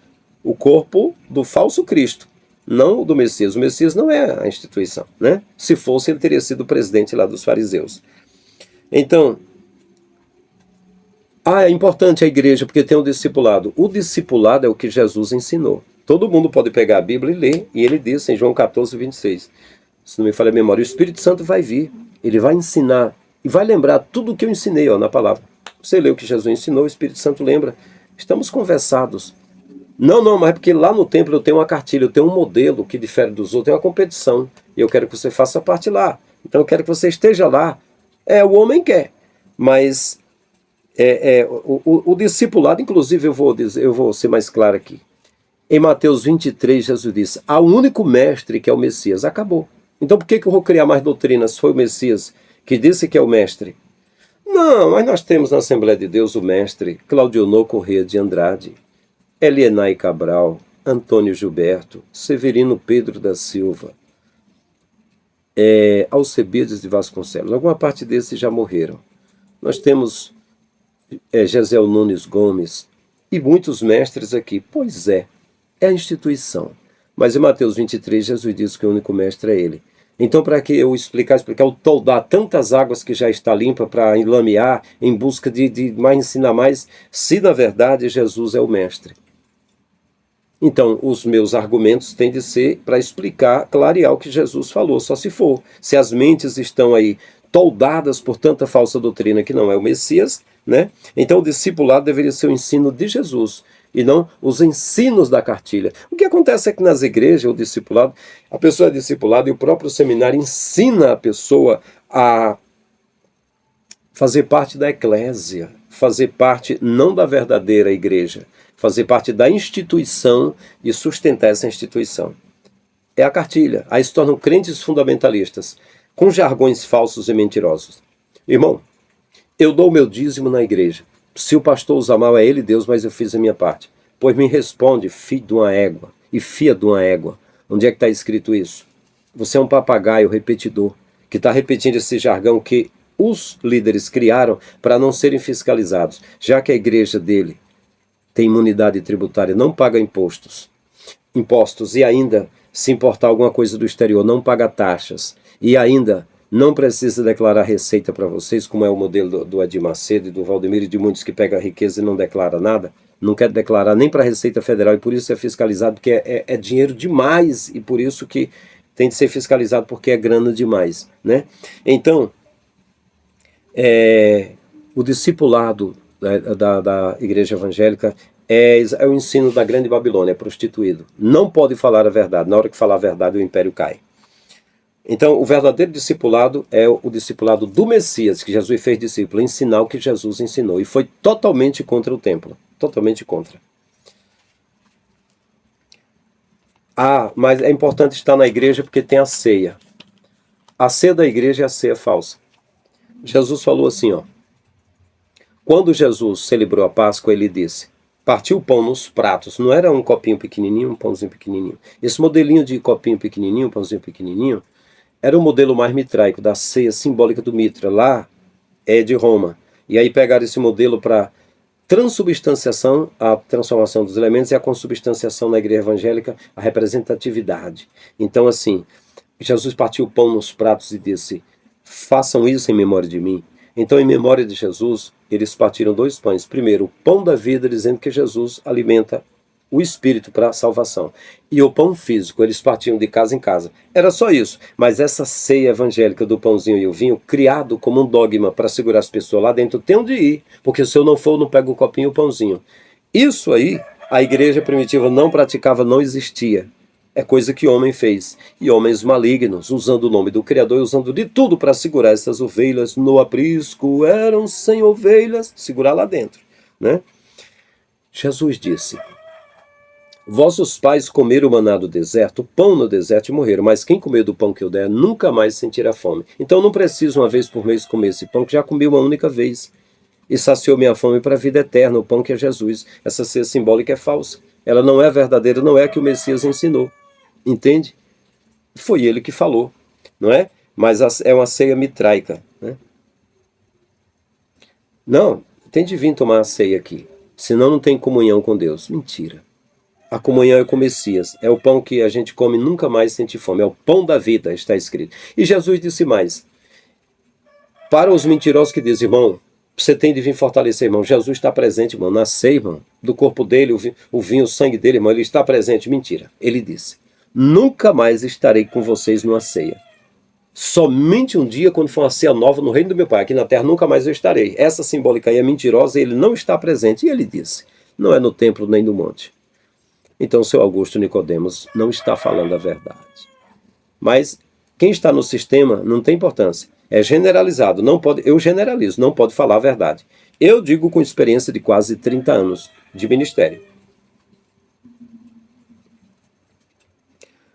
B: o corpo do falso Cristo, não do Messias. O Messias não é a instituição, né? Se fosse, ele teria sido o presidente lá dos fariseus. Então, é importante a igreja porque tem um discipulado. O discipulado é o que Jesus ensinou. Todo mundo pode pegar a Bíblia e ler, e ele diz em João 14:26, se não me falha a memória, o Espírito Santo vai vir, ele vai ensinar, e vai lembrar tudo o que eu ensinei na palavra. Você lê o que Jesus ensinou, o Espírito Santo lembra. Estamos conversados. Não, mas é porque lá no templo eu tenho uma cartilha, eu tenho um modelo que difere dos outros, tem uma competição, e eu quero que você faça parte lá. Então eu quero que você esteja lá. O homem quer, mas o discipulado, inclusive eu vou ser mais claro aqui. Em Mateus 23, Jesus disse: há um único mestre que é o Messias. Acabou. Então por que eu vou criar mais doutrinas se foi o Messias que disse que é o mestre? Não, mas nós temos na Assembleia de Deus o mestre Claudionor Corrêa de Andrade, Elienay Cabral, Antônio Gilberto, Severino Pedro da Silva, Alcebiades de Vasconcelos. Alguma parte desses já morreram. Nós temos Gesel Nunes Gomes e muitos mestres aqui. Pois é a instituição. Mas em Mateus 23, Jesus diz que o único mestre é ele. Então, para que eu explicar o toldar tantas águas que já está limpa para enlamear em busca de mais ensinar mais, se na verdade Jesus é o mestre? Então, os meus argumentos têm de ser para explicar, clarear o que Jesus falou, só se for. Se as mentes estão aí toldadas por tanta falsa doutrina que não é o Messias, né? Então o discipulado deveria ser o ensino de Jesus e não os ensinos da cartilha. O que acontece é que nas igrejas, o discipulado, a pessoa é discipulada e o próprio seminário ensina a pessoa a fazer parte da eclésia, fazer parte não da verdadeira igreja, fazer parte da instituição e sustentar essa instituição. É a cartilha. Aí se tornam crentes fundamentalistas, com jargões falsos e mentirosos. Irmão, eu dou o meu dízimo na igreja. Se o pastor usa mal, é ele Deus, mas eu fiz a minha parte. Pois me responde, filho de uma égua e filha de uma égua. Onde é que está escrito isso? Você é um papagaio repetidor, que está repetindo esse jargão que os líderes criaram para não serem fiscalizados, já que a igreja dele tem imunidade tributária, não paga impostos e ainda, se importar alguma coisa do exterior, não paga taxas e ainda não precisa declarar receita para vocês, como é o modelo do Edir Macedo e do Valdemiro e de muitos que pegam a riqueza e não declara nada, não quer declarar nem para a Receita Federal e por isso é fiscalizado, porque é dinheiro demais e por isso que tem de ser fiscalizado, porque é grana demais, né? Então, o discipulado da igreja evangélica é o ensino da grande Babilônia, é prostituído. Não pode falar a verdade. Na hora que falar a verdade, o império cai. Então, o verdadeiro discipulado é o discipulado do Messias, que Jesus fez discípulo, ensinar o que Jesus ensinou. E foi totalmente contra o templo. Totalmente contra. Mas é importante estar na igreja porque tem a ceia. A ceia da igreja é a ceia falsa. Jesus falou assim, ó. Quando Jesus celebrou a Páscoa, ele disse, partiu o pão nos pratos. Não era um copinho pequenininho, um pãozinho pequenininho. Esse modelinho de copinho pequenininho, pãozinho pequenininho, era o modelo mais mitraico, da ceia simbólica do Mitra. Lá é de Roma. E aí pegaram esse modelo para transubstanciação, a transformação dos elementos, e a consubstanciação na igreja evangélica, a representatividade. Então, assim, Jesus partiu o pão nos pratos e disse, façam isso em memória de mim. Então, em memória de Jesus, eles partiram 2 pães. Primeiro, o pão da vida, dizendo que Jesus alimenta o espírito para a salvação. E o pão físico, eles partiam de casa em casa. Era só isso. Mas essa ceia evangélica do pãozinho e o vinho, criado como um dogma para segurar as pessoas lá dentro, tem onde ir. Porque se eu não for, eu não pego o copinho e o pãozinho. Isso aí, a igreja primitiva não praticava, não existia. É coisa que homem fez. E homens malignos, usando o nome do Criador e usando de tudo para segurar essas ovelhas no aprisco. Eram 100 ovelhas, segurar lá dentro, né? Jesus disse, vossos pais comeram o maná do deserto, o pão no deserto e morreram, mas quem comer do pão que eu der nunca mais sentirá fome. Então não preciso uma vez por mês comer esse pão, que já comi uma única vez. E saciou minha fome para a vida eterna, o pão que é Jesus. Essa ceia simbólica é falsa. Ela não é verdadeira, não é a que o Messias ensinou. Entende? Foi ele que falou, não é? Mas é uma ceia mitraica, né? Não, tem de vir tomar a ceia aqui, senão não tem comunhão com Deus. Mentira. A comunhão é com o Messias, é o pão que a gente come e nunca mais sente fome, é o pão da vida, está escrito. E Jesus disse mais, para os mentirosos que dizem, irmão, você tem de vir fortalecer, irmão, Jesus está presente, irmão, na ceia, irmão, do corpo dele, o vinho, o sangue dele, irmão, ele está presente. Mentira, ele disse, nunca mais estarei com vocês numa ceia. Somente um dia, quando for uma ceia nova no reino do meu Pai, aqui na terra, nunca mais eu estarei. Essa simbólica aí é mentirosa, ele não está presente. E ele disse, não é no templo nem no monte. Então, o seu Augusto Nicodemos não está falando a verdade. Mas quem está no sistema não tem importância. É generalizado. Não pode, eu generalizo, não pode falar a verdade. Eu digo com experiência de quase 30 anos de ministério.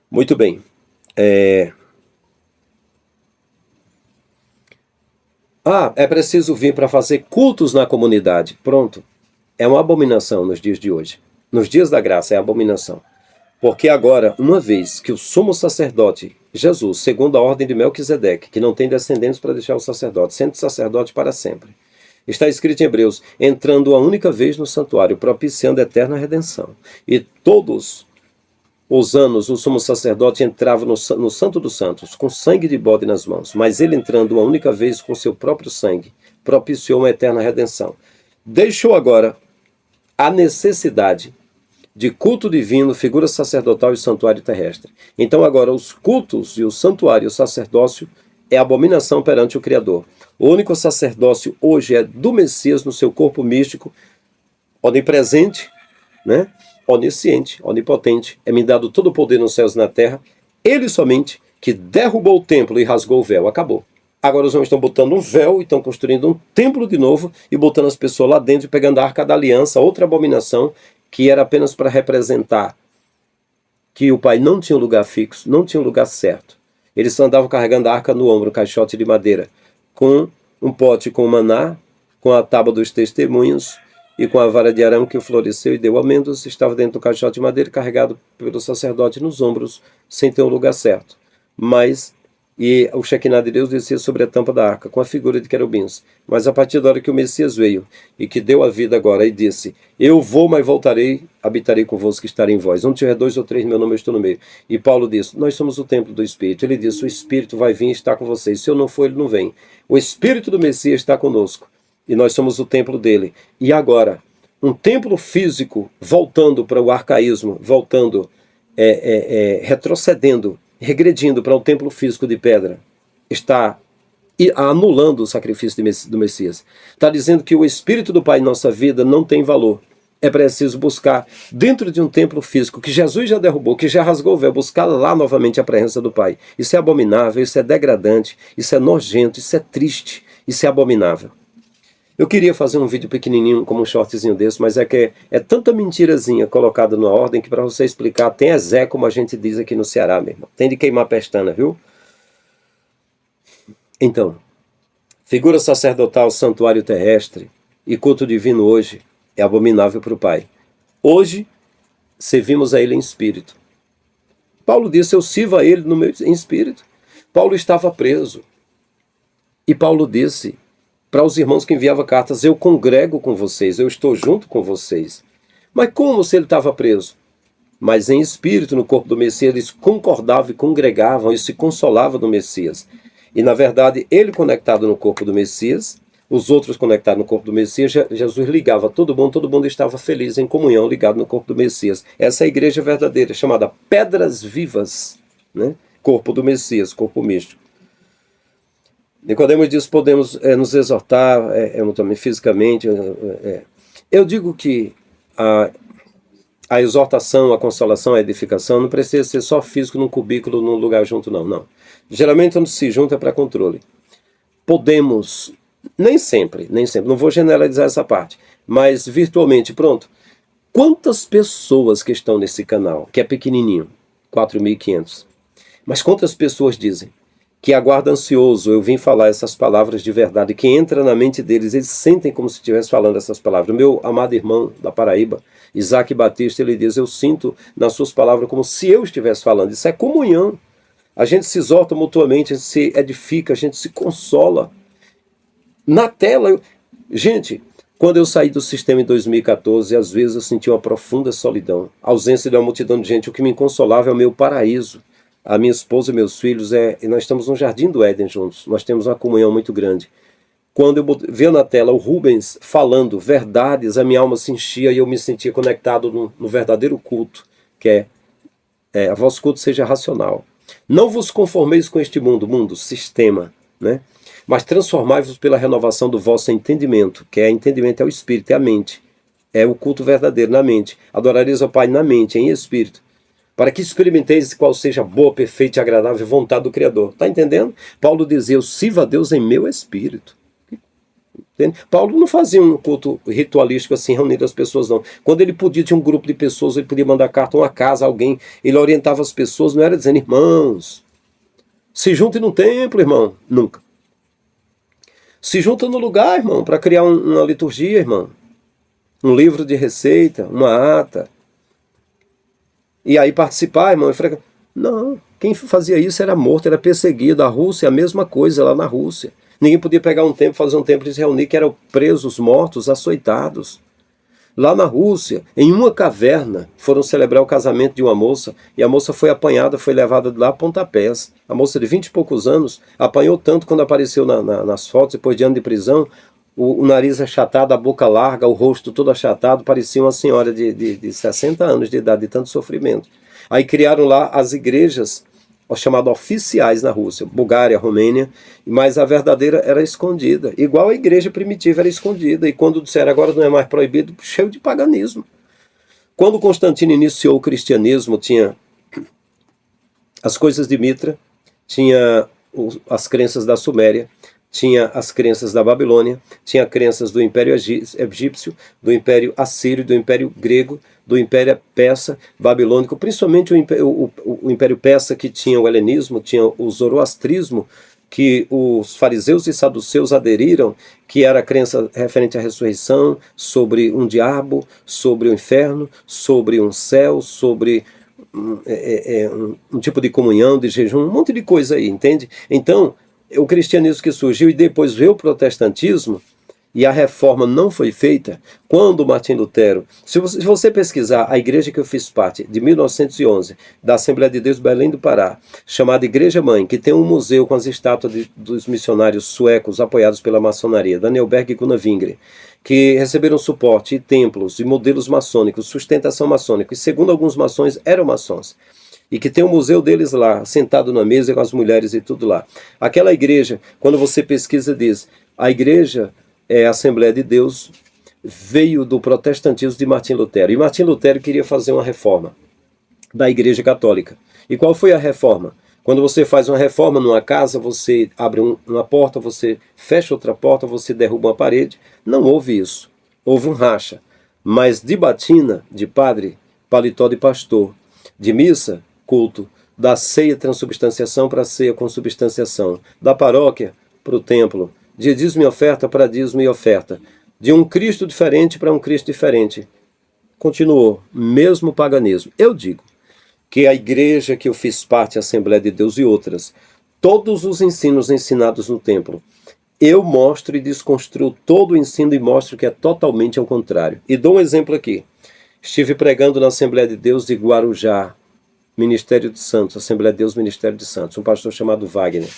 B: Muito bem. É preciso vir para fazer cultos na comunidade. Pronto. É uma abominação nos dias de hoje. Nos dias da graça é abominação. Porque agora, uma vez que o sumo sacerdote, Jesus, segundo a ordem de Melquisedeque, que não tem descendentes para deixar o sacerdote, sendo sacerdote para sempre, está escrito em Hebreus, entrando uma única vez no santuário, propiciando a eterna redenção. E todos os anos o sumo sacerdote entrava no Santo dos Santos, com sangue de bode nas mãos, mas ele entrando uma única vez com seu próprio sangue, propiciou uma eterna redenção. Deixou agora a necessidade de culto divino, figura sacerdotal e santuário terrestre. Então agora os cultos e o santuário e o sacerdócio é abominação perante o Criador. O único sacerdócio hoje é do Messias no seu corpo místico, onipresente, né? Onisciente, onipotente, é-me dado todo o poder nos céus e na terra, ele somente que derrubou o templo e rasgou o véu, acabou. Agora os homens estão botando um véu e estão construindo um templo de novo e botando as pessoas lá dentro e pegando a Arca da Aliança, outra abominação, que era apenas para representar que o pai não tinha um lugar fixo, não tinha um lugar certo. Eles só andavam carregando a arca no ombro, um caixote de madeira, com um pote com maná, com a tábua dos testemunhos e com a vara de arame que floresceu e deu amêndoas, estava dentro do caixote de madeira carregado pelo sacerdote nos ombros, sem ter um lugar certo. E o Shekinah de Deus descia sobre a tampa da arca, com a figura de querubins. Mas a partir da hora que o Messias veio, e que deu a vida agora, e disse, eu vou, mas voltarei, habitarei convosco, estarei em vós. Onde tiver 2 ou 3, meu nome eu estou no meio. E Paulo disse, nós somos o templo do Espírito. Ele disse, o Espírito vai vir e estar com vocês. Se eu não for, ele não vem. O Espírito do Messias está conosco. E nós somos o templo dele. E agora, um templo físico, voltando para o arcaísmo, voltando, retrocedendo, regredindo para um templo físico de pedra, está anulando o sacrifício do Messias. Está dizendo que o Espírito do Pai em nossa vida não tem valor. É preciso buscar dentro de um templo físico que Jesus já derrubou, que já rasgou o véu, buscar lá novamente a presença do Pai. Isso é abominável, isso é degradante, isso é nojento, isso é triste, isso é abominável. Eu queria fazer um vídeo pequenininho, como um shortzinho desse, mas é tanta mentirazinha colocada numa ordem que para você explicar, tem Zé, como a gente diz aqui no Ceará, meu irmão. Tem de queimar a pestana, viu? Então, figura sacerdotal, santuário terrestre e culto divino hoje é abominável para o Pai. Hoje, servimos a Ele em espírito. Paulo disse, eu sirvo a Ele em espírito. Paulo estava preso. E Paulo disse para os irmãos que enviavam cartas, eu congrego com vocês, eu estou junto com vocês. Mas como se ele estava preso? Mas em espírito, no corpo do Messias, eles concordavam e congregavam e se consolavam do Messias. E na verdade, ele conectado no corpo do Messias, os outros conectados no corpo do Messias, Jesus ligava todo mundo estava feliz em comunhão, ligado no corpo do Messias. Essa é a igreja verdadeira, chamada Pedras Vivas, né? Corpo do Messias, corpo místico. Nicodemos diz, podemos nos exortar também fisicamente. Eu digo que a exortação, a consolação, a edificação não precisa ser só físico num cubículo, num lugar junto, não. Geralmente quando se junta é para controle. Podemos, nem sempre, não vou generalizar essa parte, mas virtualmente, pronto. Quantas pessoas que estão nesse canal, que é pequenininho, 4.500, mas quantas pessoas dizem que aguarda ansioso, eu vim falar essas palavras de verdade, que entra na mente deles, eles sentem como se estivesse falando essas palavras. O meu amado irmão da Paraíba, Isaac Batista, ele diz, eu sinto nas suas palavras como se eu estivesse falando. Isso é comunhão. A gente se exorta mutuamente, a gente se edifica, a gente se consola. Na tela, gente, quando eu saí do sistema em 2014, às vezes eu senti uma profunda solidão, a ausência de uma multidão de gente. O que me consolava é o meu paraíso. A minha esposa e meus filhos, e nós estamos no Jardim do Éden juntos, nós temos uma comunhão muito grande. Quando eu vi na tela o Rubens falando verdades, a minha alma se enchia e eu me sentia conectado no verdadeiro culto, que a vosso culto seja racional. Não vos conformeis com este mundo, sistema, né? Mas transformai-vos pela renovação do vosso entendimento, que entendimento é o espírito, é a mente, é o culto verdadeiro na mente. Adorareis ao Pai na mente, em espírito, para que experimenteis qual seja a boa, perfeita e agradável vontade do Criador. Está entendendo? Paulo dizia, eu sirvo a Deus em meu espírito. Entende? Paulo não fazia um culto ritualístico assim, reunindo as pessoas, não. Quando ele podia, tinha um grupo de pessoas, ele podia mandar carta a uma casa, a alguém, ele orientava as pessoas, não era dizendo, irmãos, se juntem num templo, irmão. Nunca. Se junta no lugar, irmão, para criar uma liturgia, irmão. Um livro de receita, uma ata. E aí participar, irmão, não, quem fazia isso era morto, era perseguido. A Rússia, a mesma coisa lá na Rússia. Ninguém podia pegar um templo, fazer um templo e se reunir, que eram presos, mortos, açoitados. Lá na Rússia, em uma caverna, foram celebrar o casamento de uma moça, e a moça foi apanhada, foi levada de lá a pontapés. A moça de 20 e poucos anos apanhou tanto quando apareceu nas fotos, depois de ano de prisão, o nariz achatado, a boca larga, o rosto todo achatado, parecia uma senhora de 60 anos de idade, de tanto sofrimento. Aí criaram lá as igrejas, chamadas oficiais na Rússia, Bulgária, Romênia, mas a verdadeira era escondida, igual a igreja primitiva era escondida, e quando disseram agora não é mais proibido, cheio de paganismo. Quando Constantino iniciou o cristianismo, tinha as coisas de Mitra, tinha as crenças da Suméria, tinha as crenças da Babilônia, tinha crenças do Império Egípcio, do Império Assírio, do Império Grego, do Império Persa, Babilônico, principalmente o Império Persa, que tinha o helenismo, tinha o zoroastrismo, que os fariseus e saduceus aderiram, que era a crença referente à ressurreição, sobre um diabo, sobre o inferno, sobre um céu, sobre um tipo de comunhão, de jejum, um monte de coisa aí, entende? Então, o cristianismo que surgiu e depois veio o protestantismo, e a reforma não foi feita, quando Martim Lutero, se você pesquisar a igreja que eu fiz parte, de 1911, da Assembleia de Deus Belém do Pará, chamada Igreja Mãe, que tem um museu com as estátuas dos missionários suecos apoiados pela maçonaria, Daniel Berg e Gunnar Wingre, que receberam suporte e templos e modelos maçônicos, sustentação maçônica, e segundo alguns maçons eram maçons, e que tem o museu deles lá, sentado na mesa com as mulheres e tudo lá. Aquela igreja, quando você pesquisa, diz, a igreja a Assembleia de Deus veio do protestantismo de Martim Lutero. E Martim Lutero queria fazer uma reforma da Igreja Católica. E qual foi a reforma? Quando você faz uma reforma numa casa, você abre uma porta, você fecha outra porta, você derruba uma parede. Não houve isso. Houve um racha. Mas de batina, de padre, paletó de pastor, de missa, culto, da ceia, transubstanciação para ceia, consubstanciação, da paróquia para o templo, de dízimo e oferta para dízimo e oferta, de um Cristo diferente para um Cristo diferente. Continuou, mesmo paganismo. Eu digo que a igreja que eu fiz parte, a Assembleia de Deus e outras, todos os ensinos ensinados no templo, eu mostro e desconstruo todo o ensino e mostro que é totalmente ao contrário. E dou um exemplo aqui. Estive pregando na Assembleia de Deus de Guarujá, Ministério de Santos, Assembleia de Deus, Ministério de Santos, um pastor chamado Wagner,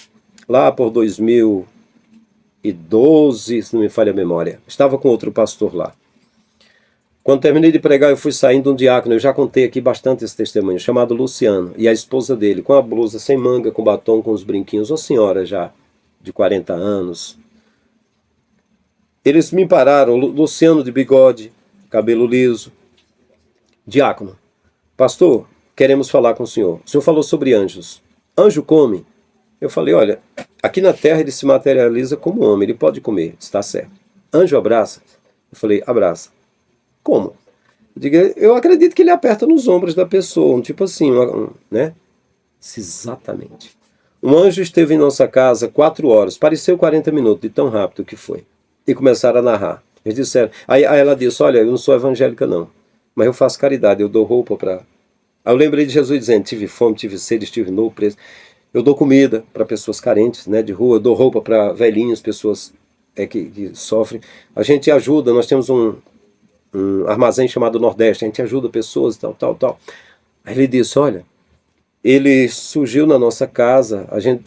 B: lá por 2012, se não me falha a memória. Estava com outro pastor lá. Quando terminei de pregar, eu fui saindo um diácono, eu já contei aqui bastante esse testemunho, chamado Luciano, e a esposa dele, com a blusa sem manga, com batom, com os brinquinhos, uma senhora já de 40 anos. Eles me pararam, Luciano de bigode, cabelo liso, diácono, pastor, queremos falar com o senhor. O senhor falou sobre anjos. Anjo come? Eu falei, olha, aqui na terra ele se materializa como homem, ele pode comer, está certo. Anjo abraça? Eu falei, abraça. Como? Eu acredito que ele aperta nos ombros da pessoa, tipo assim, né? Exatamente. Um anjo esteve em nossa casa 4 horas, pareceu 40 minutos, de tão rápido que foi. E começaram a narrar. Eles disseram, aí ela disse, olha, eu não sou evangélica não, mas eu faço caridade, eu dou roupa para... Aí eu lembrei de Jesus dizendo, tive fome, tive sede, estive nu, preso. Eu dou comida para pessoas carentes, né, de rua, eu dou roupa para velhinhos, pessoas que sofrem. A gente ajuda, nós temos um armazém chamado Nordeste, a gente ajuda pessoas, tal. Aí ele disse, olha, ele surgiu na nossa casa, a gente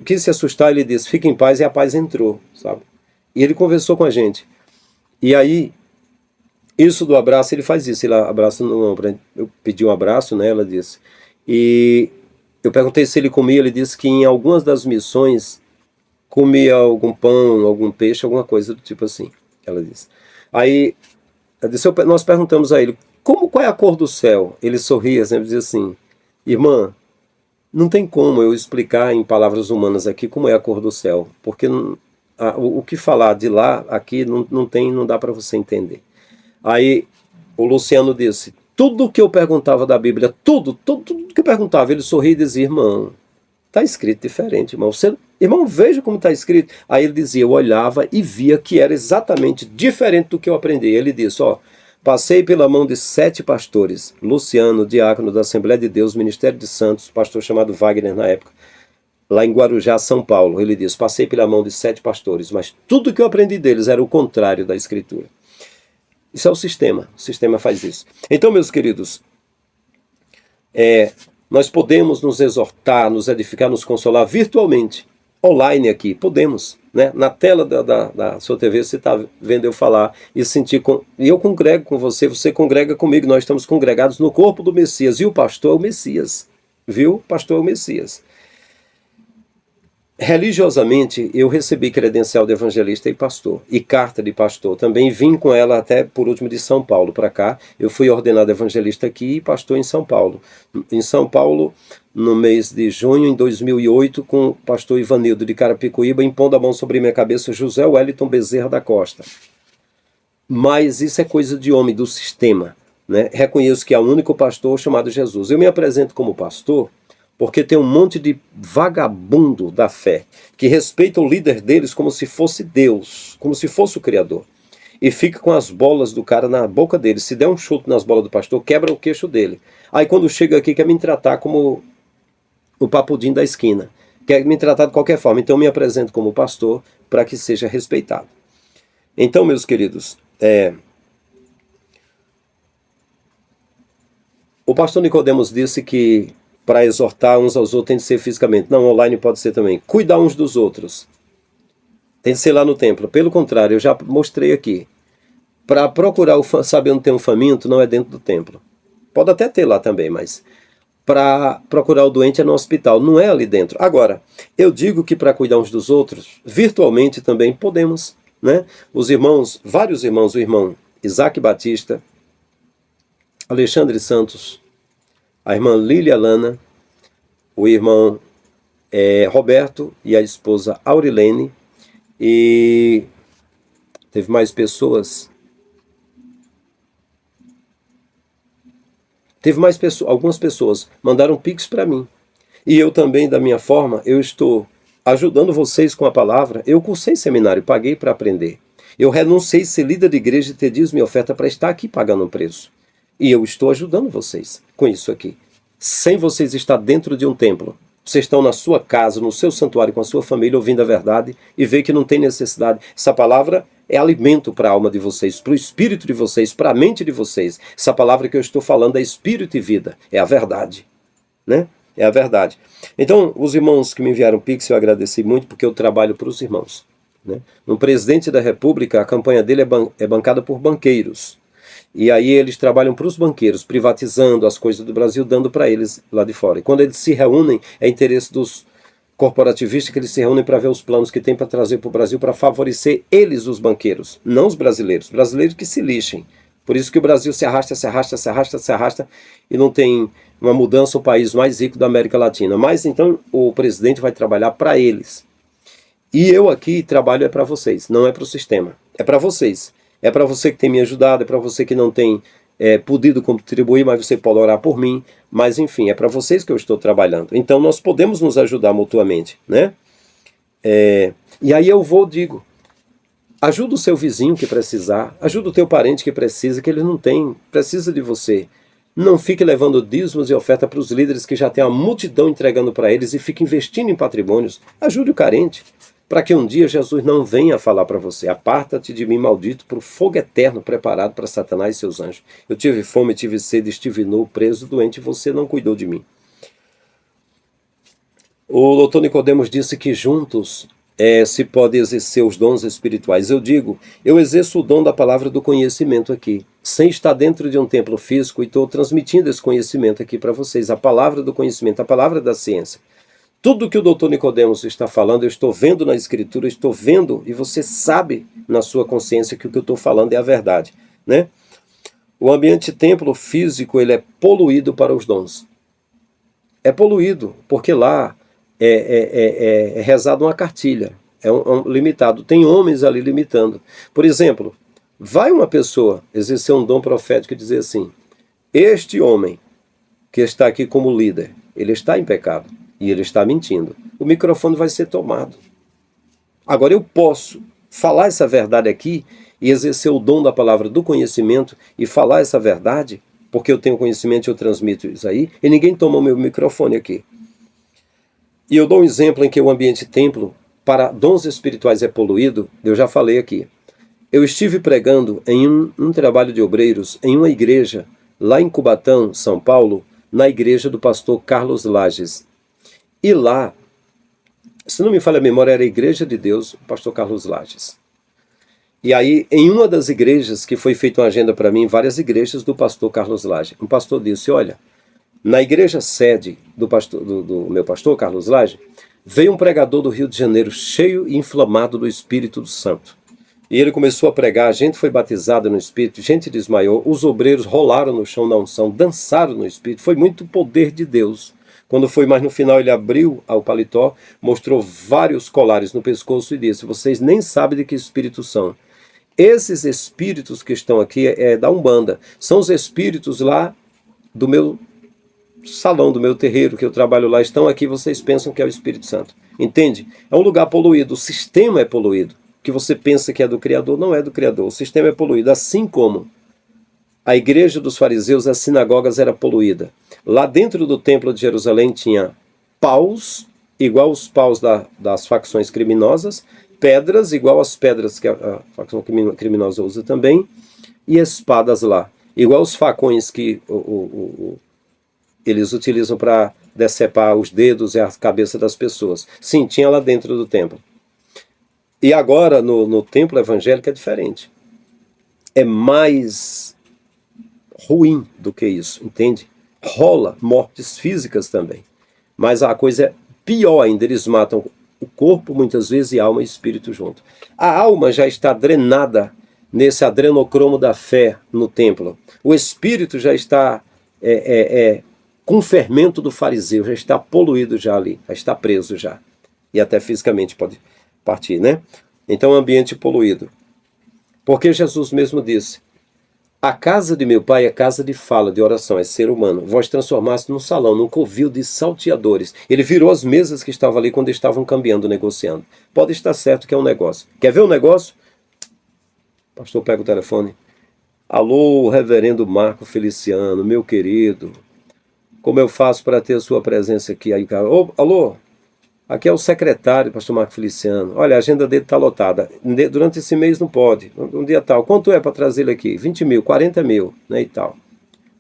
B: quis se assustar, ele disse, fica em paz, e a paz entrou, sabe? E ele conversou com a gente. E aí, isso do abraço, ele faz isso, ele abraça no ombro. Eu pedi um abraço, né, ela disse. E eu perguntei se ele comia, ele disse que em algumas das missões comia algum pão, algum peixe, alguma coisa do tipo assim, ela disse. Aí, nós perguntamos a ele, qual é a cor do céu? Ele sorria, sempre dizia assim, irmã, não tem como eu explicar em palavras humanas aqui como é a cor do céu, porque o que falar de lá, aqui, não dá para você entender. Aí o Luciano disse, tudo que eu perguntava da Bíblia, tudo que eu perguntava, ele sorria e dizia, irmão, está escrito diferente, irmão. Irmão, veja como está escrito. Aí ele dizia, eu olhava e via que era exatamente diferente do que eu aprendi. Ele disse, passei pela mão de 7 pastores, Luciano, diácono da Assembleia de Deus, Ministério de Santos, pastor chamado Wagner na época, lá em Guarujá, São Paulo. Ele disse, passei pela mão de 7 pastores, mas tudo que eu aprendi deles era o contrário da Escritura. Isso é o sistema faz isso. Então, meus queridos, nós podemos nos exortar, nos edificar, nos consolar virtualmente, online aqui, podemos, né? Na tela da sua TV você está vendo eu falar e sentir, e eu congrego com você, você congrega comigo, nós estamos congregados no corpo do Messias, e o pastor é o Messias, viu? O pastor é o Messias. Religiosamente, eu recebi credencial de evangelista e pastor, e carta de pastor. Também vim com ela até, por último, de São Paulo para cá. Eu fui ordenado evangelista aqui e pastor em São Paulo. Em São Paulo, no mês de junho, em 2008, com o pastor Ivanildo de Carapicuíba, impondo a mão sobre minha cabeça, José Wellington Bezerra da Costa. Mas isso é coisa de homem, do sistema, né? Reconheço que há um único pastor chamado Jesus. Eu me apresento como pastor porque tem um monte de vagabundo da fé que respeita o líder deles como se fosse Deus, como se fosse o Criador. e fica com as bolas do cara na boca dele. Se der um chute nas bolas do pastor, quebra o queixo dele. Aí quando chega aqui quer me tratar como o papudim da esquina, quer me tratar de qualquer forma. Então eu me apresento como pastor para que seja respeitado. Então, meus queridos, o pastor Nicodemos disse que para exortar uns aos outros tem de ser fisicamente. Não, online pode ser também. Cuidar uns dos outros. Tem de ser lá no templo. Pelo contrário, eu já mostrei aqui. Para procurar saber onde tem um faminto, não é dentro do templo. Pode até ter lá também, mas para procurar o doente é no hospital, não é ali dentro. Agora, eu digo que para cuidar uns dos outros, virtualmente também podemos, né? Os irmãos, vários irmãos, o irmão Isaac Batista, Alexandre Santos, a irmã Lília Lana, o irmão Roberto e a esposa Aurilene, e teve mais pessoas. Algumas pessoas mandaram pix para mim. E eu também, da minha forma, eu estou ajudando vocês com a palavra. Eu cursei seminário, paguei para aprender. Eu renunciei a ser líder de igreja e ter dízimo e oferta para estar aqui pagando um preço. E eu estou ajudando vocês com isso aqui. Sem vocês estar dentro de um templo. Vocês estão na sua casa, no seu santuário, com a sua família, ouvindo a verdade e vê que não tem necessidade. Essa palavra é alimento para a alma de vocês, para o espírito de vocês, para a mente de vocês. Essa palavra que eu estou falando é espírito e vida, é a verdade, né? É a verdade. Então, os irmãos que me enviaram Pix, eu agradeci muito, porque eu trabalho para os irmãos, né? No presidente da República, a campanha dele é bancada por banqueiros. E aí eles trabalham para os banqueiros, privatizando as coisas do Brasil, dando para eles lá de fora. E quando eles se reúnem, é interesse dos corporativistas que eles se reúnem para ver os planos que tem para trazer para o Brasil, para favorecer eles, os banqueiros, não os brasileiros. Brasileiros que se lixem. Por isso que o Brasil se arrasta, se arrasta, se arrasta, se arrasta e não tem uma mudança, o país mais rico da América Latina. Mas então o presidente vai trabalhar para eles. E eu aqui trabalho para vocês, não é para o sistema. É para vocês. É para você que tem me ajudado, é para você que não tem podido contribuir, mas você pode orar por mim. Mas enfim, é para vocês que eu estou trabalhando. Então nós podemos nos ajudar mutuamente, né? E aí eu digo, ajuda o seu vizinho que precisar, ajuda o teu parente que precisa, que ele não tem, precisa de você. Não fique levando dízimos e oferta para os líderes que já tem a multidão entregando para eles e fique investindo em patrimônios. Ajude o carente, para que um dia Jesus não venha falar para você: aparta-te de mim, maldito, para o fogo eterno preparado para Satanás e seus anjos. Eu tive fome, tive sede, estive nu, preso, doente, e você não cuidou de mim. O doutor Nicodemos disse que juntos se pode exercer os dons espirituais. Eu digo, eu exerço o dom da palavra do conhecimento aqui, sem estar dentro de um templo físico, e estou transmitindo esse conhecimento aqui para vocês, a palavra do conhecimento, a palavra da ciência. Tudo que o doutor Nicodemos está falando, eu estou vendo na Escritura, estou vendo, e você sabe na sua consciência que o que eu estou falando é a verdade, né? O ambiente templo físico, ele é poluído para os dons. É poluído, porque lá é rezado uma cartilha, limitado. Tem homens ali limitando. Por exemplo, vai uma pessoa exercer um dom profético e dizer assim: este homem que está aqui como líder, ele está em pecado. E ele está mentindo. O microfone vai ser tomado. Agora eu posso falar essa verdade aqui e exercer o dom da palavra do conhecimento e falar essa verdade, porque eu tenho conhecimento e eu transmito isso aí, e ninguém toma o meu microfone aqui. E eu dou um exemplo em que o ambiente templo para dons espirituais é poluído. Eu já falei aqui. Eu estive pregando em um trabalho de obreiros em uma igreja lá em Cubatão, São Paulo, na igreja do pastor Carlos Lages. E lá, se não me falha a memória, era a Igreja de Deus, o pastor Carlos Lages. E aí, em uma das igrejas, que foi feita uma agenda para mim, várias igrejas do pastor Carlos Lages, um pastor disse: olha, na igreja sede do meu pastor Carlos Lages, veio um pregador do Rio de Janeiro, cheio e inflamado do Espírito Santo. E ele começou a pregar, a gente foi batizada no Espírito, gente desmaiou, os obreiros rolaram no chão na unção, dançaram no Espírito, foi muito poder de Deus. Quando foi mais no final, ele abriu o paletó, mostrou vários colares no pescoço e disse: vocês nem sabem de que espírito são. Esses espíritos que estão aqui é da Umbanda. São os espíritos lá do meu salão, do meu terreiro, que eu trabalho lá. Estão aqui, vocês pensam que é o Espírito Santo. Entende? É um lugar poluído, o sistema é poluído. que você pensa que é do Criador, não é do Criador. O sistema é poluído, assim como a igreja dos fariseus, as sinagogas era poluída. Lá dentro do templo de Jerusalém tinha paus, igual os paus das facções criminosas, pedras, igual as pedras que a facção criminosa usa também, e espadas lá, igual os facões que eles utilizam para decepar os dedos e a cabeça das pessoas. Sim, tinha lá dentro do templo. E agora, no templo evangélico, é diferente. É mais ruim do que isso, entende? Rola mortes físicas também. Mas a coisa é pior ainda, eles matam o corpo muitas vezes e alma e espírito junto. A alma já está drenada nesse adrenocromo da fé no templo. O espírito já está com o fermento do fariseu, já está poluído já ali, já está preso já. E até fisicamente pode partir, né? Então, ambiente poluído. Porque Jesus mesmo disse: a casa de meu pai é casa de fala, de oração, é ser humano. Vós transformaste num salão, num covil de salteadores. Ele virou as mesas que estavam ali quando estavam cambiando, negociando. Pode estar certo que é um negócio. Quer ver um negócio? O pastor pega o telefone. Alô, reverendo Marco Feliciano, meu querido. Como eu faço para ter a sua presença aqui? Aí, cara, alô, aqui é o secretário, pastor Marco Feliciano. Olha, a agenda dele está lotada. Durante esse mês não pode. Um dia tal. Quanto é para trazer ele aqui? 20 mil, 40 mil, né, e tal.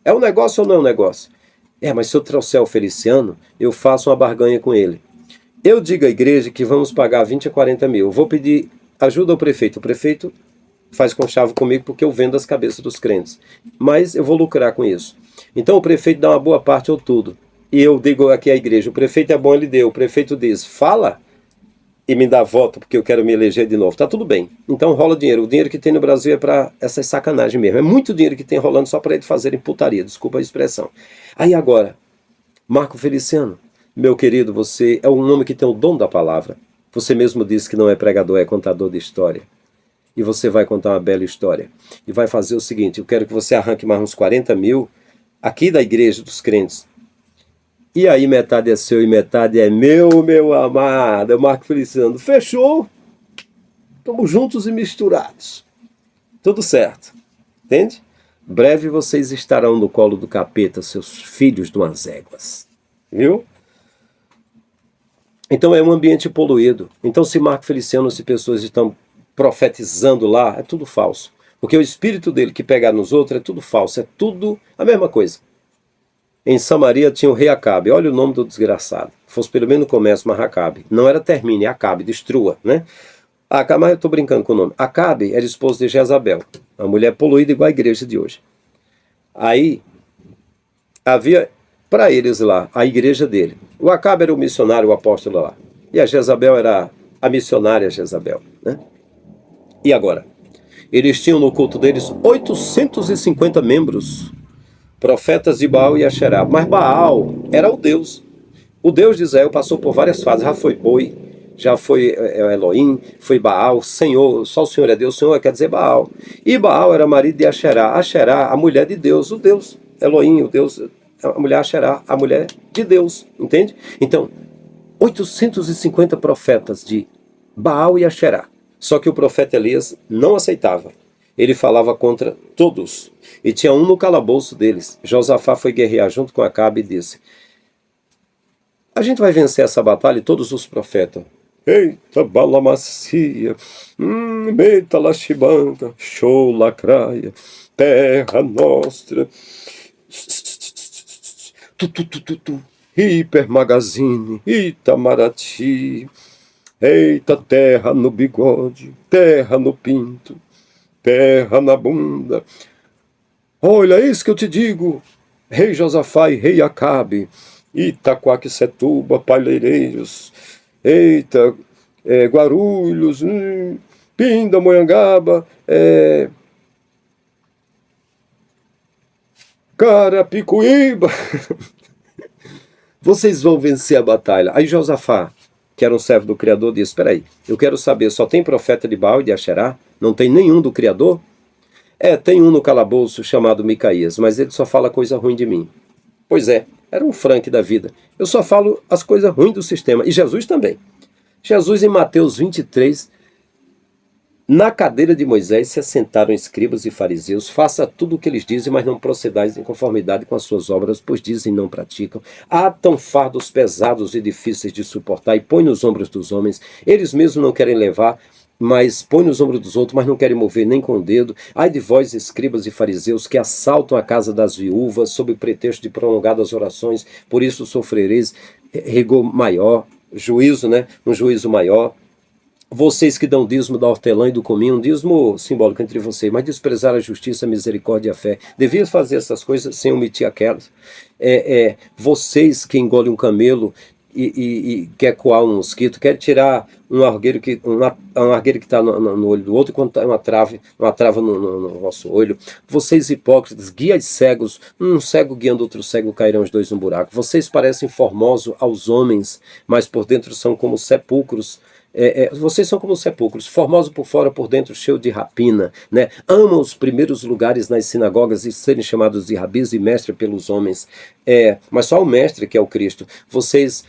B: É um negócio ou não é um negócio? Mas se eu trouxer o Feliciano, eu faço uma barganha com ele. Eu digo à igreja que vamos pagar 20 a 40 mil. Eu vou pedir ajuda ao prefeito. O prefeito faz conchavo comigo porque eu vendo as cabeças dos crentes. Mas eu vou lucrar com isso. Então o prefeito dá uma boa parte ou tudo. E eu digo aqui à igreja, o prefeito é bom, ele deu. O prefeito diz, fala e me dá voto porque eu quero me eleger de novo. Tá tudo bem. Então rola dinheiro. O dinheiro que tem no Brasil é para essas sacanagens mesmo. É muito dinheiro que tem rolando só para eles fazerem putaria. Desculpa a expressão. Aí agora, Marco Feliciano, meu querido, você é um homem que tem o dom da palavra. Você mesmo disse que não é pregador, é contador de história. E você vai contar uma bela história. E vai fazer o seguinte, eu quero que você arranque mais uns 40 mil aqui da igreja dos crentes. E aí metade é seu e metade é meu amado, Marco Feliciano. Fechou? Estamos juntos e misturados. Tudo certo. Entende? Breve vocês estarão no colo do capeta, seus filhos de umas éguas. Viu? Então é um ambiente poluído. Então se Marco Feliciano, se pessoas estão profetizando lá, é tudo falso. Porque o espírito dele que pega nos outros é tudo falso, é tudo a mesma coisa. Em Samaria tinha o rei Acabe, olha o nome do desgraçado. Fosse pelo menos no começo, mas Acabe. Não era Termine, Acabe, destrua, né? Acabe, mas eu estou brincando com o nome. Acabe era esposo de Jezabel, uma mulher poluída igual a igreja de hoje. Aí, havia para eles lá, a igreja dele. O Acabe era o missionário, o apóstolo lá. E a Jezabel era a missionária Jezabel, né? E agora? Eles tinham no culto deles 850 membros, profetas de Baal e Asherá. Mas Baal era o Deus. O Deus de Israel passou por várias fases. Já foi boi, já foi Elohim, foi Baal, Senhor, só o Senhor é Deus, o Senhor quer dizer Baal. E Baal era marido de Asherá. Asherá, a mulher de Deus, o Deus Elohim, o Deus, a mulher Asherá, a mulher de Deus, entende? Então, 850 profetas de Baal e Asherá. Só que o profeta Elias não aceitava. Ele falava contra todos. E tinha um no calabouço deles. Josafá foi guerrear junto com Acabe e disse: a gente vai vencer essa batalha. E todos os profetas: eita bala macia, meita lachibanca, show lacraia, terra nostra, hiper magazine, Itamaraty, eita terra no bigode, terra no pinto, terra na bunda. Olha, é isso que eu te digo, rei Josafá e rei Acabe, Itaquaquecetuba, Palheireiros, eita, Guarulhos, Pindamonhangaba, Carapicuíba. Vocês vão vencer a batalha. Aí Josafá, que era um servo do Criador, disse: espera aí, eu quero saber, só tem profeta de Baal e de Asherá? Não tem nenhum do Criador? Tem um no calabouço chamado Micaías, mas ele só fala coisa ruim de mim. Pois é, era um Frank da vida. Eu só falo as coisas ruins do sistema. E Jesus também. Jesus em Mateus 23, Na cadeira de Moisés se assentaram escribas e fariseus. Faça tudo o que eles dizem, mas não procedais em conformidade com as suas obras, pois dizem e não praticam. Atam fardos pesados e difíceis de suportar e põe nos ombros dos homens. Eles mesmos não querem levar, mas põe nos ombros dos outros, mas não querem mover nem com o dedo. Ai de vós, escribas e fariseus, que assaltam a casa das viúvas, sob o pretexto de prolongadas orações, por isso sofrereis rigor maior, juízo, né? Um juízo maior. Vocês que dão dízimo da hortelã e do cominho, um dízimo simbólico entre vocês, mas desprezar a justiça, a misericórdia e a fé. Deviam fazer essas coisas sem omitir aquelas. Vocês que engolem um camelo e quer coar um mosquito, quer tirar um argueiro que está no olho do outro, quando está uma trava no vosso olho. Vocês hipócritas, guias cegos, um cego guiando outro cego, cairão os dois no buraco. Vocês parecem formosos aos homens, mas por dentro são como sepulcros. Vocês são como sepulcros, formosos por fora, por dentro cheio de rapina, né? Amam os primeiros lugares nas sinagogas e serem chamados de rabis e mestre pelos homens, mas só o mestre que é o Cristo. Vocês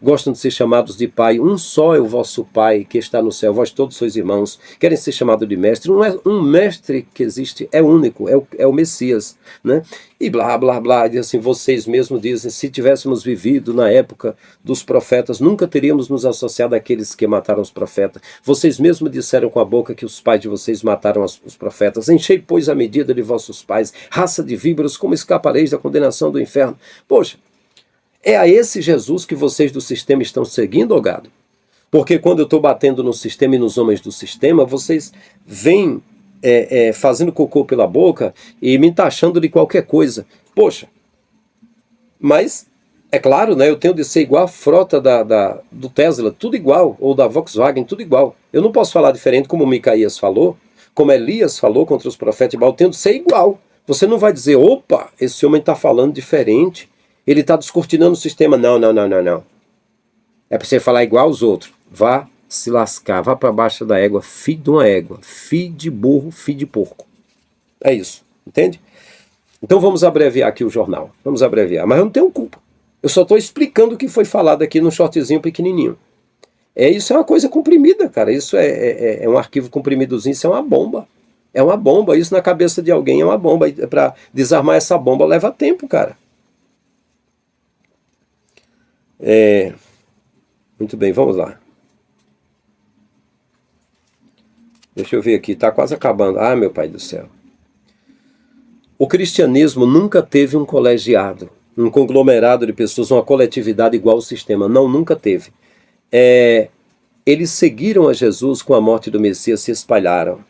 B: gostam de ser chamados de pai. Um só é o vosso pai que está no céu, vós todos sois irmãos. Querem ser chamados de mestre. Não é um mestre que existe, é único, é o Messias, né? E blá blá blá, e assim, vocês mesmos dizem, se tivéssemos vivido na época dos profetas, nunca teríamos nos associado àqueles que mataram os profetas. Vocês mesmos disseram com a boca que os pais de vocês mataram os profetas. Enchei, pois, a medida de vossos pais, raça de víboras, como escapareis da condenação do inferno? Poxa, é a esse Jesus que vocês do sistema estão seguindo, ó gado? Porque quando eu estou batendo no sistema e nos homens do sistema, vocês vêm fazendo cocô pela boca e me taxando de qualquer coisa. Poxa, mas é claro, né, eu tenho de ser igual a frota do Tesla, tudo igual, ou da Volkswagen, tudo igual. Eu não posso falar diferente como Micaías falou, como Elias falou contra os profetas de Baal, eu tenho de ser igual. Você não vai dizer, opa, esse homem está falando diferente, ele está descortinando o sistema. Não. É para você falar igual aos outros. Vá se lascar, vá para baixo da égua, filho de uma égua, filho de burro, filho de porco. É isso, entende? Então vamos abreviar aqui o jornal, vamos abreviar, mas eu não tenho culpa. Eu só estou explicando o que foi falado aqui num shortzinho pequenininho. Isso é uma coisa comprimida, cara, isso é um arquivo comprimidozinho, isso é uma bomba. É uma bomba, isso na cabeça de alguém é uma bomba. Para desarmar essa bomba leva tempo, cara. Muito bem, vamos lá. Deixa eu ver aqui, está quase acabando. Ah, meu pai do céu. O cristianismo nunca teve um colegiado, um conglomerado de pessoas, uma coletividade igual ao sistema. Não, nunca teve. Eles seguiram a Jesus com a morte do Messias, se espalharam.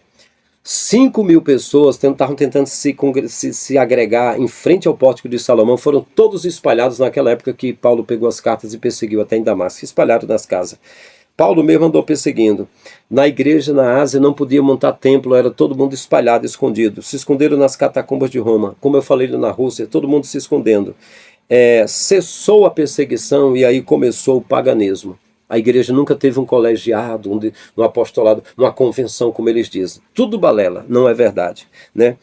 B: 5.000 pessoas estavam tentando se agregar em frente ao pórtico de Salomão, foram todos espalhados naquela época que Paulo pegou as cartas e perseguiu até em Damasco, se espalharam nas casas. Paulo mesmo andou perseguindo. Na igreja na Ásia não podia montar templo, era todo mundo espalhado, escondido. Se esconderam nas catacumbas de Roma, como eu falei na Rússia, todo mundo se escondendo. Cessou a perseguição e aí começou o paganismo. A igreja nunca teve um colegiado, um apostolado, uma convenção, como eles dizem. Tudo balela, não é verdade, né?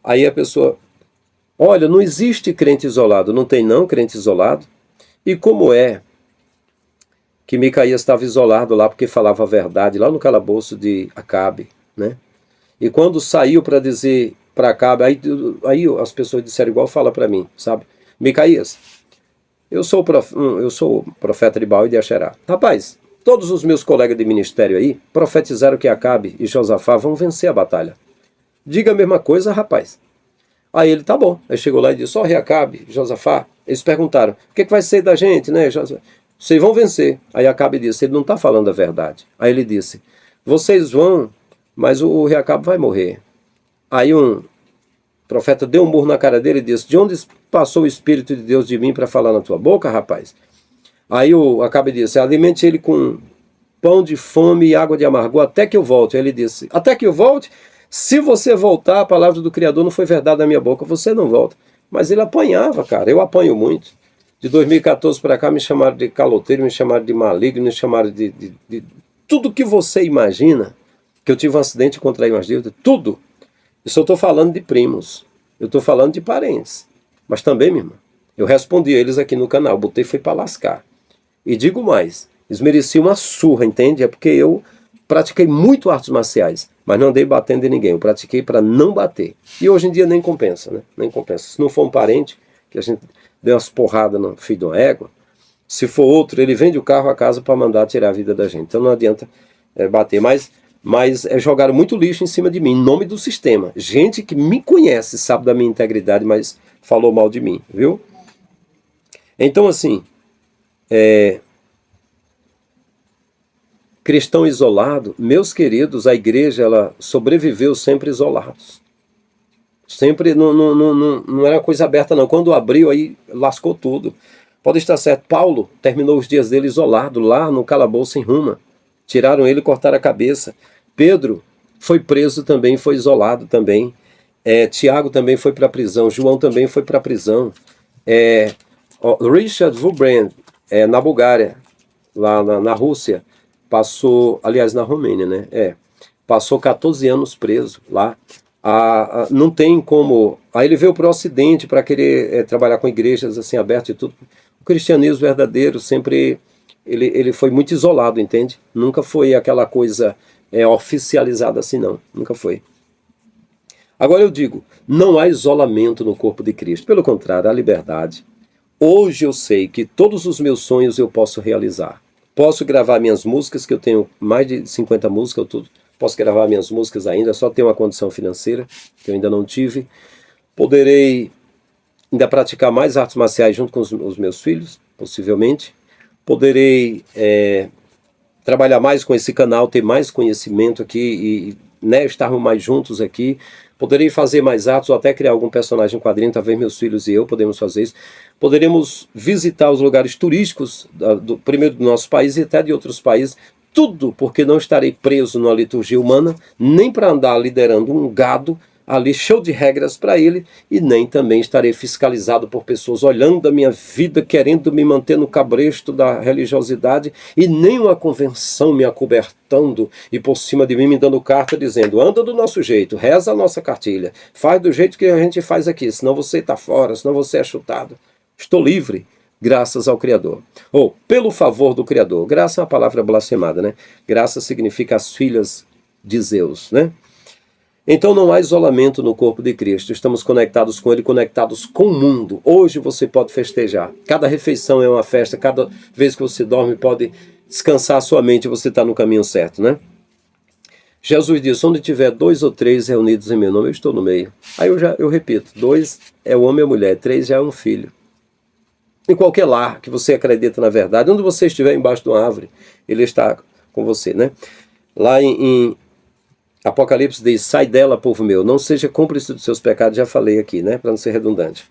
B: Aí a pessoa, olha, não existe crente isolado. Não tem não crente isolado. E como é que Micaías estava isolado lá porque falava a verdade, lá no calabouço de Acabe, né? E quando saiu para dizer para Acabe, aí as pessoas disseram igual fala para mim, sabe? Micaías, eu sou o profeta de Baal e de Asherá. Rapaz, todos os meus colegas de ministério aí profetizaram que Acabe e Josafá vão vencer a batalha. Diga a mesma coisa, rapaz. Aí ele, tá bom. Aí chegou lá e disse, rei Acabe, Josafá. Eles perguntaram, o que vai ser da gente, né? Vocês vão vencer. Aí Acabe disse, ele não está falando a verdade. Aí ele disse, vocês vão, mas o rei Acabe vai morrer. Aí um profeta deu um murro na cara dele e disse, de onde passou o Espírito de Deus de mim para falar na tua boca, rapaz? Aí o Acabe disse, alimente ele com pão de fome e água de amargor até que eu volte. Aí ele disse, até que eu volte? Se você voltar, a palavra do Criador não foi verdade na minha boca, você não volta. Mas ele apanhava, cara, eu apanho muito. De 2014 para cá me chamaram de caloteiro, me chamaram de maligno, me chamaram de tudo que você imagina, que eu tive um acidente e contraí umas dívidas, tudo. Eu só estou falando de primos, eu estou falando de parentes. Mas também, minha irmã, eu respondi a eles aqui no canal, botei foi para lascar. E digo mais, eles mereciam uma surra, entende? É porque eu pratiquei muito artes marciais, mas não andei batendo em ninguém. Eu pratiquei para não bater. E hoje em dia nem compensa, né? Nem compensa. Se não for um parente, que a gente deu umas porradas no filho de uma égua, se for outro, ele vende o carro a casa para mandar tirar a vida da gente. Então não adianta bater. Mas jogaram muito lixo em cima de mim, em nome do sistema. Gente que me conhece, sabe da minha integridade, mas falou mal de mim, viu? Então, assim, cristão isolado, meus queridos, a igreja, ela sobreviveu sempre isolados. Sempre não era coisa aberta, não. Quando abriu, aí lascou tudo. Pode estar certo. Paulo terminou os dias dele isolado, lá no calabouço em Roma. Tiraram ele e cortaram a cabeça. Pedro foi preso também, foi isolado também. Tiago também foi para a prisão. João também foi para a prisão. Richard Wurmbrand, na Bulgária, lá na Rússia, passou, aliás, na Romênia, né? Passou 14 anos preso lá. Não tem como. Aí ele veio para o Ocidente para querer trabalhar com igrejas assim abertas e tudo. O cristianismo verdadeiro sempre ele foi muito isolado, entende? Nunca foi aquela coisa oficializada assim, não. Nunca foi. Agora eu digo, não há isolamento no corpo de Cristo. Pelo contrário, há liberdade. Hoje eu sei que todos os meus sonhos eu posso realizar. Posso gravar minhas músicas, que eu tenho mais de 50 músicas, tudo. Posso gravar minhas músicas ainda, só tenho uma condição financeira, que eu ainda não tive. Poderei ainda praticar mais artes marciais junto com os meus filhos, possivelmente. Poderei trabalhar mais com esse canal, ter mais conhecimento aqui e estarmos mais juntos aqui. Poderei fazer mais atos ou até criar algum personagem em quadrinho, talvez meus filhos e eu podemos fazer isso. Poderemos visitar os lugares turísticos, primeiro do nosso país e até de outros países, tudo porque não estarei preso numa liturgia humana, nem para andar liderando um gado ali cheio de regras para ele, e nem também estarei fiscalizado por pessoas olhando da minha vida, querendo me manter no cabresto da religiosidade, e nem uma convenção me acobertando e por cima de mim me dando carta dizendo, anda do nosso jeito, reza a nossa cartilha, faz do jeito que a gente faz aqui, senão você está fora, senão você é chutado. Estou livre, graças ao Criador. Ou, pelo favor do Criador. Graça é uma palavra blasfemada, né? Graça significa as filhas de Zeus, né? Então não há isolamento no corpo de Cristo. Estamos conectados com Ele, conectados com o mundo. Hoje você pode festejar. Cada refeição é uma festa. Cada vez que você dorme pode descansar a sua mente e você está no caminho certo, né? Jesus disse, onde tiver 2 ou 3 reunidos em meu nome, eu estou no meio. Aí eu repito, 2 é o homem e a mulher, 3 já é um filho. Em qualquer lar que você acredita na verdade, onde você estiver embaixo de uma árvore, Ele está com você, né? Lá em Apocalipse diz, sai dela, povo meu, não seja cúmplice dos seus pecados, já falei aqui, né, para não ser redundante.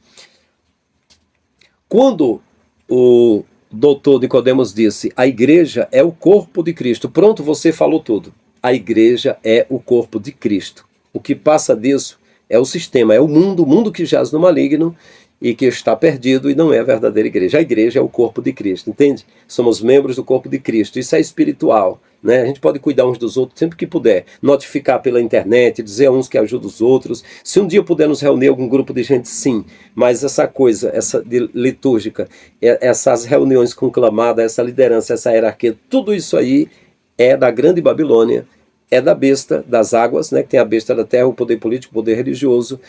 B: Quando o doutor Nicodemos disse, a igreja é o corpo de Cristo, pronto, você falou tudo. A igreja é o corpo de Cristo. O que passa disso é o sistema, é o mundo que jaz no maligno e que está perdido e não é a verdadeira igreja. A igreja é o corpo de Cristo, entende? Somos membros do corpo de Cristo, isso é espiritual. Né? A gente pode cuidar uns dos outros sempre que puder, notificar pela internet, dizer a uns que ajudam os outros. Se um dia puder nos reunir algum grupo de gente, sim, mas essa coisa, essa litúrgica, essas reuniões conclamadas, essa liderança, essa hierarquia, tudo isso aí é da grande Babilônia, é da besta das águas, né? Que tem a besta da terra, o poder político, o poder religioso,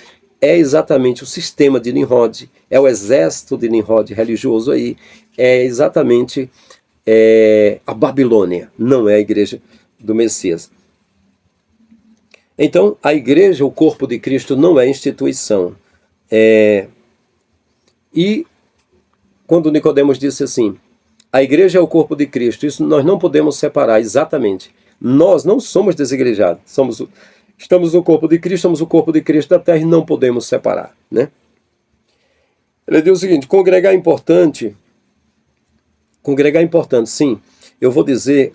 B: é exatamente o sistema de Nimrod, é o exército de Nimrod religioso aí, é exatamente a Babilônia, não é a igreja do Messias. Então, a igreja, o corpo de Cristo, não é instituição. E quando Nicodemos disse assim, a igreja é o corpo de Cristo, isso nós não podemos separar exatamente. Nós não somos desigrejados, estamos no corpo de Cristo, somos o corpo de Cristo da terra e não podemos separar, né? Ele diz o seguinte, congregar é importante, sim. Eu vou dizer,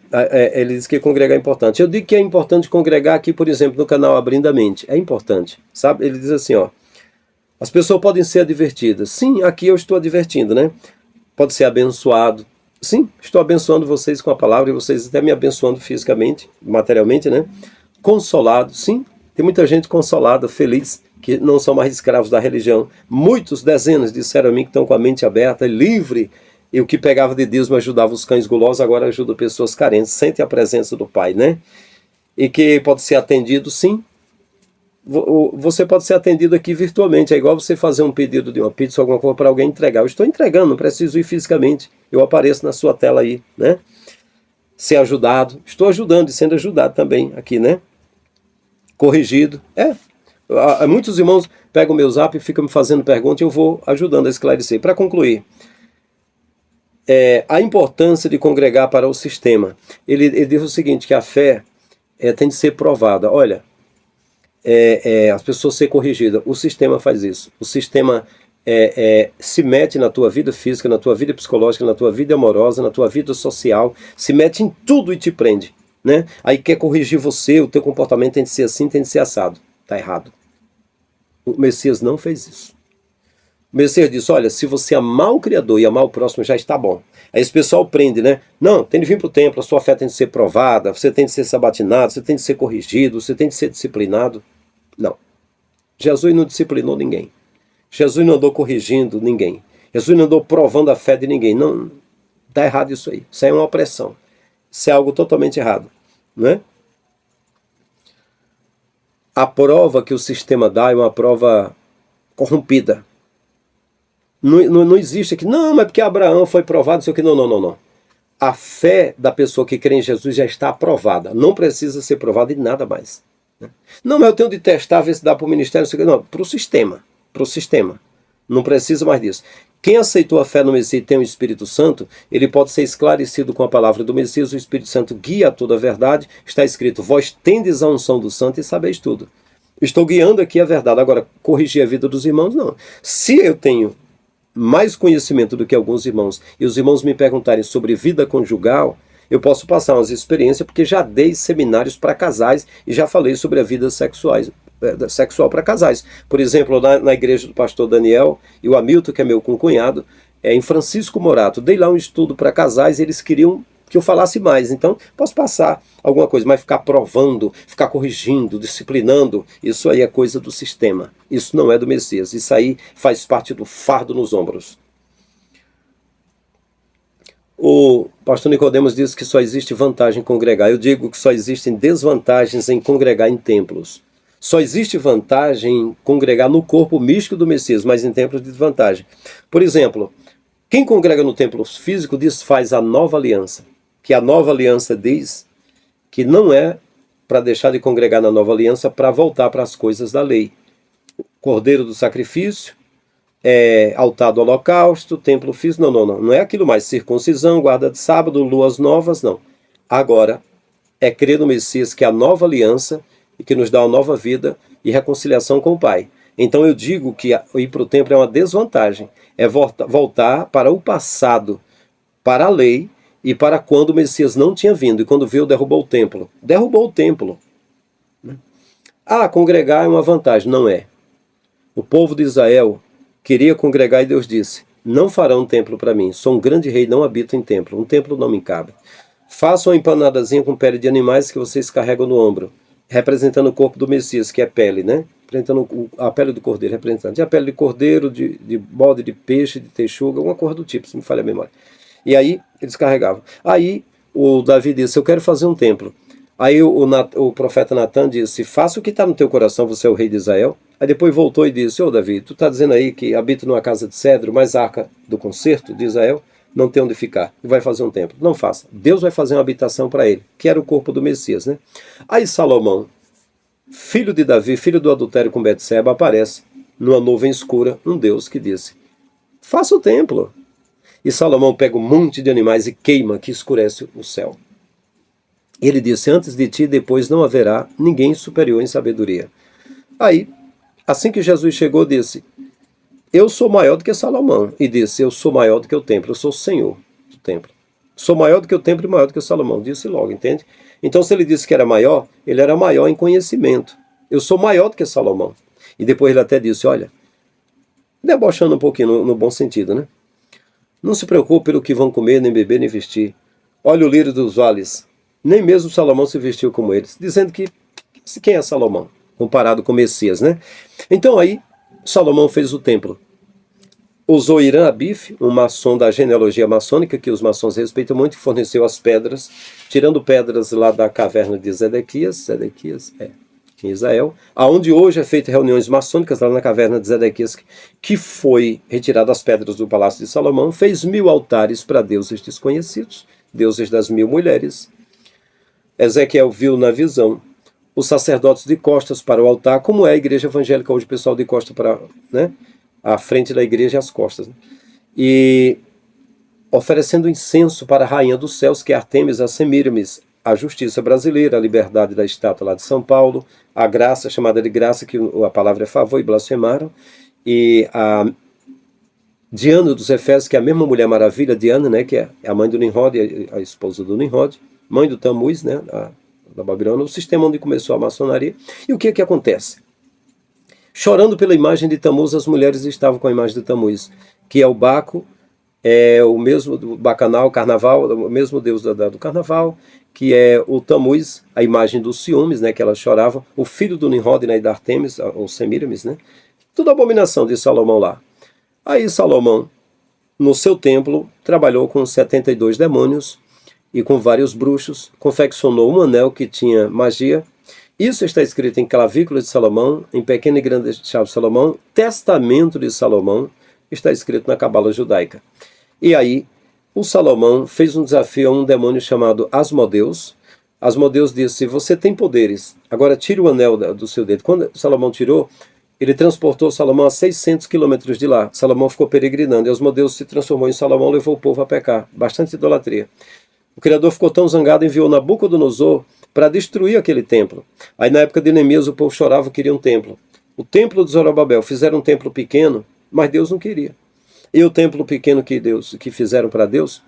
B: ele diz que congregar é importante. Eu digo que é importante congregar aqui, por exemplo, no canal Abrindo a Mente. É importante, sabe? Ele diz assim, ó, as pessoas podem ser advertidas. Sim, aqui eu estou advertindo, né? Pode ser abençoado. Sim, estou abençoando vocês com a palavra e vocês até me abençoando fisicamente, materialmente, né? Consolado, sim. Tem muita gente consolada, feliz, que não são mais escravos da religião. Muitos, dezenas, disseram a mim que estão com a mente aberta, livre, E o que pegava de dízimo ajudava os cães gulosos, agora ajuda pessoas carentes. Sente a presença do Pai, né? E que pode ser atendido, sim. Você pode ser atendido aqui virtualmente. É igual você fazer um pedido de uma pizza ou alguma coisa para alguém entregar. Eu estou entregando, não preciso ir fisicamente. Eu apareço na sua tela aí, né? Ser ajudado. Estou ajudando e sendo ajudado também aqui, né? Corrigido. Muitos irmãos pegam o meu zap e ficam me fazendo perguntas e eu vou ajudando a esclarecer. Para concluir, a importância de congregar para o sistema. Ele diz o seguinte, que a fé tem de ser provada. Olha, as pessoas ser corrigidas. O sistema faz isso. O sistema se mete na tua vida física, na tua vida psicológica, na tua vida amorosa, na tua vida social, se mete em tudo e te prende, né? Aí quer corrigir você, o teu comportamento tem de ser assim, tem de ser assado. Está errado. O Messias não fez isso. O Messias disse, olha, se você amar o Criador e amar o próximo, já está bom. Aí esse pessoal prende, né? Não, tem de vir para o templo, a sua fé tem de ser provada, você tem de ser sabatinado, você tem de ser corrigido, você tem de ser disciplinado. Não. Jesus não disciplinou ninguém. Jesus não andou corrigindo ninguém. Jesus não andou provando a fé de ninguém. Não, está errado isso aí. Isso aí é uma opressão. Isso é algo totalmente errado, né? A prova que o sistema dá é uma prova corrompida. Não existe aqui, não, mas porque Abraão foi provado, não sei o que, não. A fé da pessoa que crê em Jesus já está aprovada, não precisa ser provada em nada mais. Não, mas eu tenho de testar, ver se dá para o ministério, não sei o que, não, para o sistema, não precisa mais disso. Quem aceitou a fé no Messias e tem o Espírito Santo, ele pode ser esclarecido com a palavra do Messias, o Espírito Santo guia a toda a verdade, está escrito, vós tendes a unção do santo e sabeis tudo. Estou guiando aqui a verdade, agora corrigir a vida dos irmãos, não. Se eu tenho mais conhecimento do que alguns irmãos, e os irmãos me perguntarem sobre vida conjugal, eu posso passar umas experiências, porque já dei seminários para casais e já falei sobre a vida sexual para casais. Por exemplo, na igreja do pastor Daniel e o Hamilton, que é meu concunhado, em Francisco Morato, dei lá um estudo para casais e eles queriam que eu falasse mais. Então, posso passar alguma coisa, mas ficar provando, ficar corrigindo, disciplinando, isso aí é coisa do sistema. Isso não é do Messias. Isso aí faz parte do fardo nos ombros. O pastor Nicodemos diz que só existe vantagem em congregar. Eu digo que só existem desvantagens em congregar em templos. Só existe vantagem em congregar no corpo místico do Messias, mas em templos de desvantagem. Por exemplo, quem congrega no templo físico desfaz a nova aliança. Que a nova aliança diz que não é para deixar de congregar na nova aliança para voltar para as coisas da lei. Cordeiro do sacrifício, altar do holocausto, templo físico, não é aquilo mais, circuncisão, guarda de sábado, luas novas, não. Agora, é crer no Messias que é a nova aliança e que nos dá uma nova vida e reconciliação com o Pai. Então eu digo que ir para o templo é uma desvantagem, é voltar para o passado, para a lei, e para quando o Messias não tinha vindo, e quando veio derrubou o templo. Derrubou o templo. Congregar é uma vantagem. Não é. O povo de Israel queria congregar e Deus disse, não farão um templo para mim, sou um grande rei, não habito em templo, um templo não me cabe. Façam uma empanadazinha com pele de animais que vocês carregam no ombro, representando o corpo do Messias, que é pele, né? Representando a pele do cordeiro, representando a pele de cordeiro, de bode, de peixe, de texuga, alguma coisa do tipo, se me falha a memória. E aí eles carregavam. Aí o Davi disse, eu quero fazer um templo. Aí o profeta Natan disse, faça o que está no teu coração, você é o rei de Israel. Aí depois voltou e disse, Davi, tu está dizendo aí que habita numa casa de cedro, mas a arca do concerto de Israel não tem onde ficar, e vai fazer um templo. Não faça. Deus vai fazer uma habitação para ele, que era o corpo do Messias, né? Aí Salomão, filho de Davi, filho do adultério com Betseba, aparece numa nuvem escura, um Deus que disse, faça o templo. E Salomão pega um monte de animais e queima, que escurece o céu. Ele disse, antes de ti, depois não haverá ninguém superior em sabedoria. Aí, assim que Jesus chegou, disse, eu sou maior do que Salomão. E disse, eu sou maior do que o templo, eu sou o Senhor do templo. Sou maior do que o templo e maior do que Salomão. Disse logo, entende? Então, se ele disse que era maior, ele era maior em conhecimento. Eu sou maior do que Salomão. E depois ele até disse, olha, debochando um pouquinho no bom sentido, né? Não se preocupe pelo que vão comer, nem beber, nem vestir. Olha o lírio dos vales. Nem mesmo Salomão se vestiu como eles. Dizendo que quem é Salomão? Comparado com Messias, né? Então aí, Salomão fez o templo. usou Irã Abif, um maçom da genealogia maçônica, que os maçons respeitam muito, que forneceu as pedras, tirando pedras lá da caverna de Zedequias, em Israel, aonde hoje é feita reuniões maçônicas, lá na caverna de Zedequias, que foi retirado as pedras do palácio de Salomão, fez 1000 altares para deuses desconhecidos, deuses das 1000 mulheres. Ezequiel viu na visão os sacerdotes de costas para o altar, como é a igreja evangélica hoje, o pessoal de costas para, né, a frente da igreja e as costas, né? E oferecendo incenso para a rainha dos céus, que é Artemis, a Semíramis, a justiça brasileira, a liberdade da estátua lá de São Paulo, a graça, chamada de graça, que a palavra é favor, e blasfemaram, e a Diana dos Efésios, que é a mesma Mulher Maravilha, Diana, né, que é a mãe do Nimrod, a esposa do Nimrod, mãe do Tamuz, né, da Babilônia, o sistema onde começou a maçonaria. E o que acontece? Chorando pela imagem de Tamuz, as mulheres estavam com a imagem de Tamuz, que é o Baco, é o mesmo do Bacanal, Carnaval, o mesmo deus do Carnaval, que é o Tamuz, a imagem dos ciúmes, né, que elas choravam, o filho do Nimrod, né, da Artemis, ou Semíramis, né, tudo abominação de Salomão lá. Aí Salomão, no seu templo, trabalhou com 72 demônios e com vários bruxos, confeccionou um anel que tinha magia. Isso está escrito em Clavícula de Salomão, em Pequena e Grande Chave de Salomão, Testamento de Salomão, está escrito na Cabala judaica. E aí, o Salomão fez um desafio a um demônio chamado Asmodeus. Asmodeus disse: você tem poderes, agora tire o anel do seu dedo. Quando Salomão tirou, ele transportou Salomão a 600 quilômetros de lá. Salomão ficou peregrinando, e Asmodeus se transformou em Salomão, levou o povo a pecar. Bastante idolatria. O Criador ficou tão zangado, enviou Nabucodonosor para destruir aquele templo. Aí na época de Neemias o povo chorava, queria um templo. O templo de Zorobabel, fizeram um templo pequeno, mas Deus não queria. E o templo pequeno que fizeram para Deus,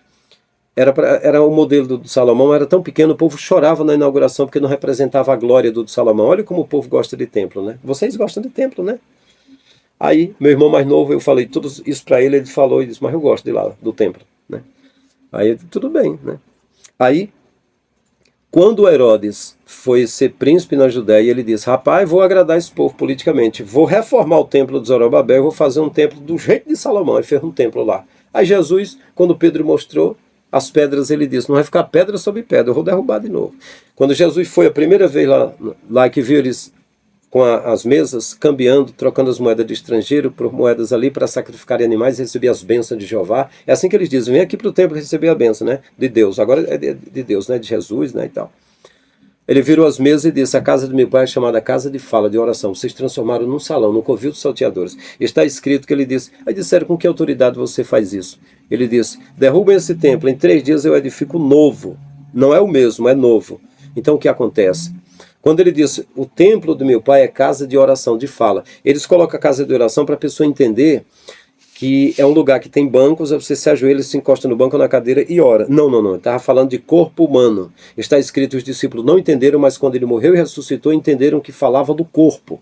B: era o modelo do Salomão, era tão pequeno, o povo chorava na inauguração porque não representava a glória do Salomão. Olha como o povo gosta de templo, né? Vocês gostam de templo, né? Aí, meu irmão mais novo, eu falei tudo isso para ele, ele falou e disse: mas eu gosto de lá, do templo, né? Aí, tudo bem, né? Aí, quando Herodes foi ser príncipe na Judéia, ele disse: rapaz, vou agradar esse povo politicamente, vou reformar o templo de Zorobabel, vou fazer um templo do jeito de Salomão. E fez um templo lá. Aí Jesus, quando Pedro mostrou as pedras, ele disse: não vai ficar pedra sobre pedra, eu vou derrubar de novo. Quando Jesus foi a primeira vez lá que viu eles com as mesas, cambiando, trocando as moedas de estrangeiro por moedas ali para sacrificarem animais e receber as bênçãos de Jeová. É assim que eles dizem: vem aqui para o templo receber a bênção, né, de Deus. Agora é de Deus, né, de Jesus, né, e tal. Ele virou as mesas e disse: a casa do meu pai é chamada casa de fala, de oração. Vocês transformaram num salão, num covil dos salteadores. Está escrito que ele disse. Aí disseram: com que autoridade você faz isso? Ele disse: derrubem esse templo, em 3 dias eu edifico novo. Não é o mesmo, é novo. Então o que acontece? Quando ele disse: o templo do meu pai é casa de oração, de fala, eles colocam a casa de oração para a pessoa entender que é um lugar que tem bancos, você se ajoelha, se encosta no banco ou na cadeira e ora. Não. Ele estava falando de corpo humano. Está escrito: os discípulos não entenderam, mas quando ele morreu e ressuscitou, entenderam que falava do corpo.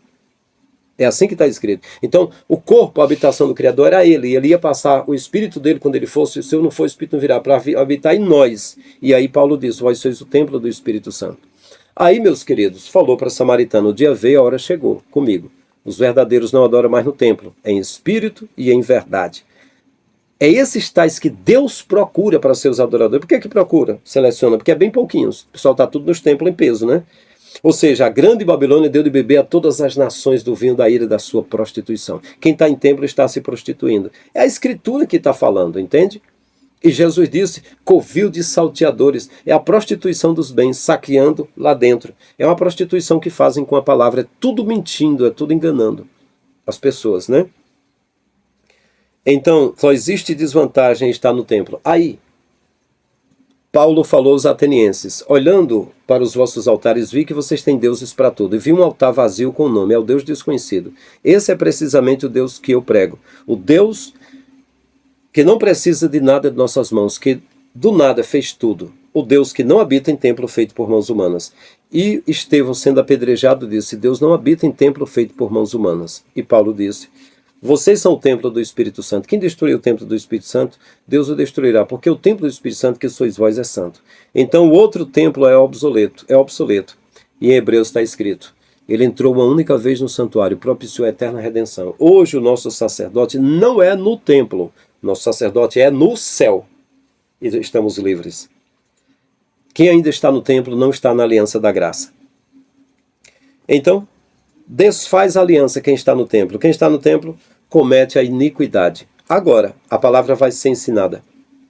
B: É assim que está escrito. Então, o corpo, a habitação do Criador, era ele. E ele ia passar o Espírito dele quando ele fosse. Se eu não for, o Espírito não virá, para habitar em nós. E aí Paulo diz: vós sois o templo do Espírito Santo. Aí, meus queridos, falou para a samaritana: o dia veio, a hora chegou comigo. Os verdadeiros não adoram mais no templo, em espírito e em verdade. É esses tais que Deus procura para seus adoradores. Por que procura? Seleciona, porque é bem pouquinhos. O pessoal está tudo nos templos em peso, né? Ou seja, a grande Babilônia deu de beber a todas as nações do vinho da ira da sua prostituição. Quem está em templo está se prostituindo. É a Escritura que está falando, entende? E Jesus disse: covil de salteadores. É a prostituição dos bens, saqueando lá dentro. É uma prostituição que fazem com a palavra. É tudo mentindo, é tudo enganando as pessoas, né? Então, só existe desvantagem em estar no templo. Aí, Paulo falou aos atenienses: olhando para os vossos altares, vi que vocês têm deuses para tudo. E vi um altar vazio com o nome, é o Deus desconhecido. Esse é precisamente o Deus que eu prego. O Deus que não precisa de nada de nossas mãos, que do nada fez tudo. O Deus que não habita em templo feito por mãos humanas. E Estevão, sendo apedrejado, disse: Deus não habita em templo feito por mãos humanas. E Paulo disse: vocês são o templo do Espírito Santo. Quem destruir o templo do Espírito Santo, Deus o destruirá, porque o templo do Espírito Santo que sois vós é santo. Então o outro templo é obsoleto. E em Hebreus está escrito Ele entrou uma única vez no santuário, propiciou a eterna redenção. Hoje o nosso sacerdote não é no templo, nosso sacerdote é no céu. E estamos livres. Quem ainda está no templo não está na aliança da graça. Então, desfaz a aliança quem está no templo. Quem está no templo comete a iniquidade. Agora, a palavra vai ser ensinada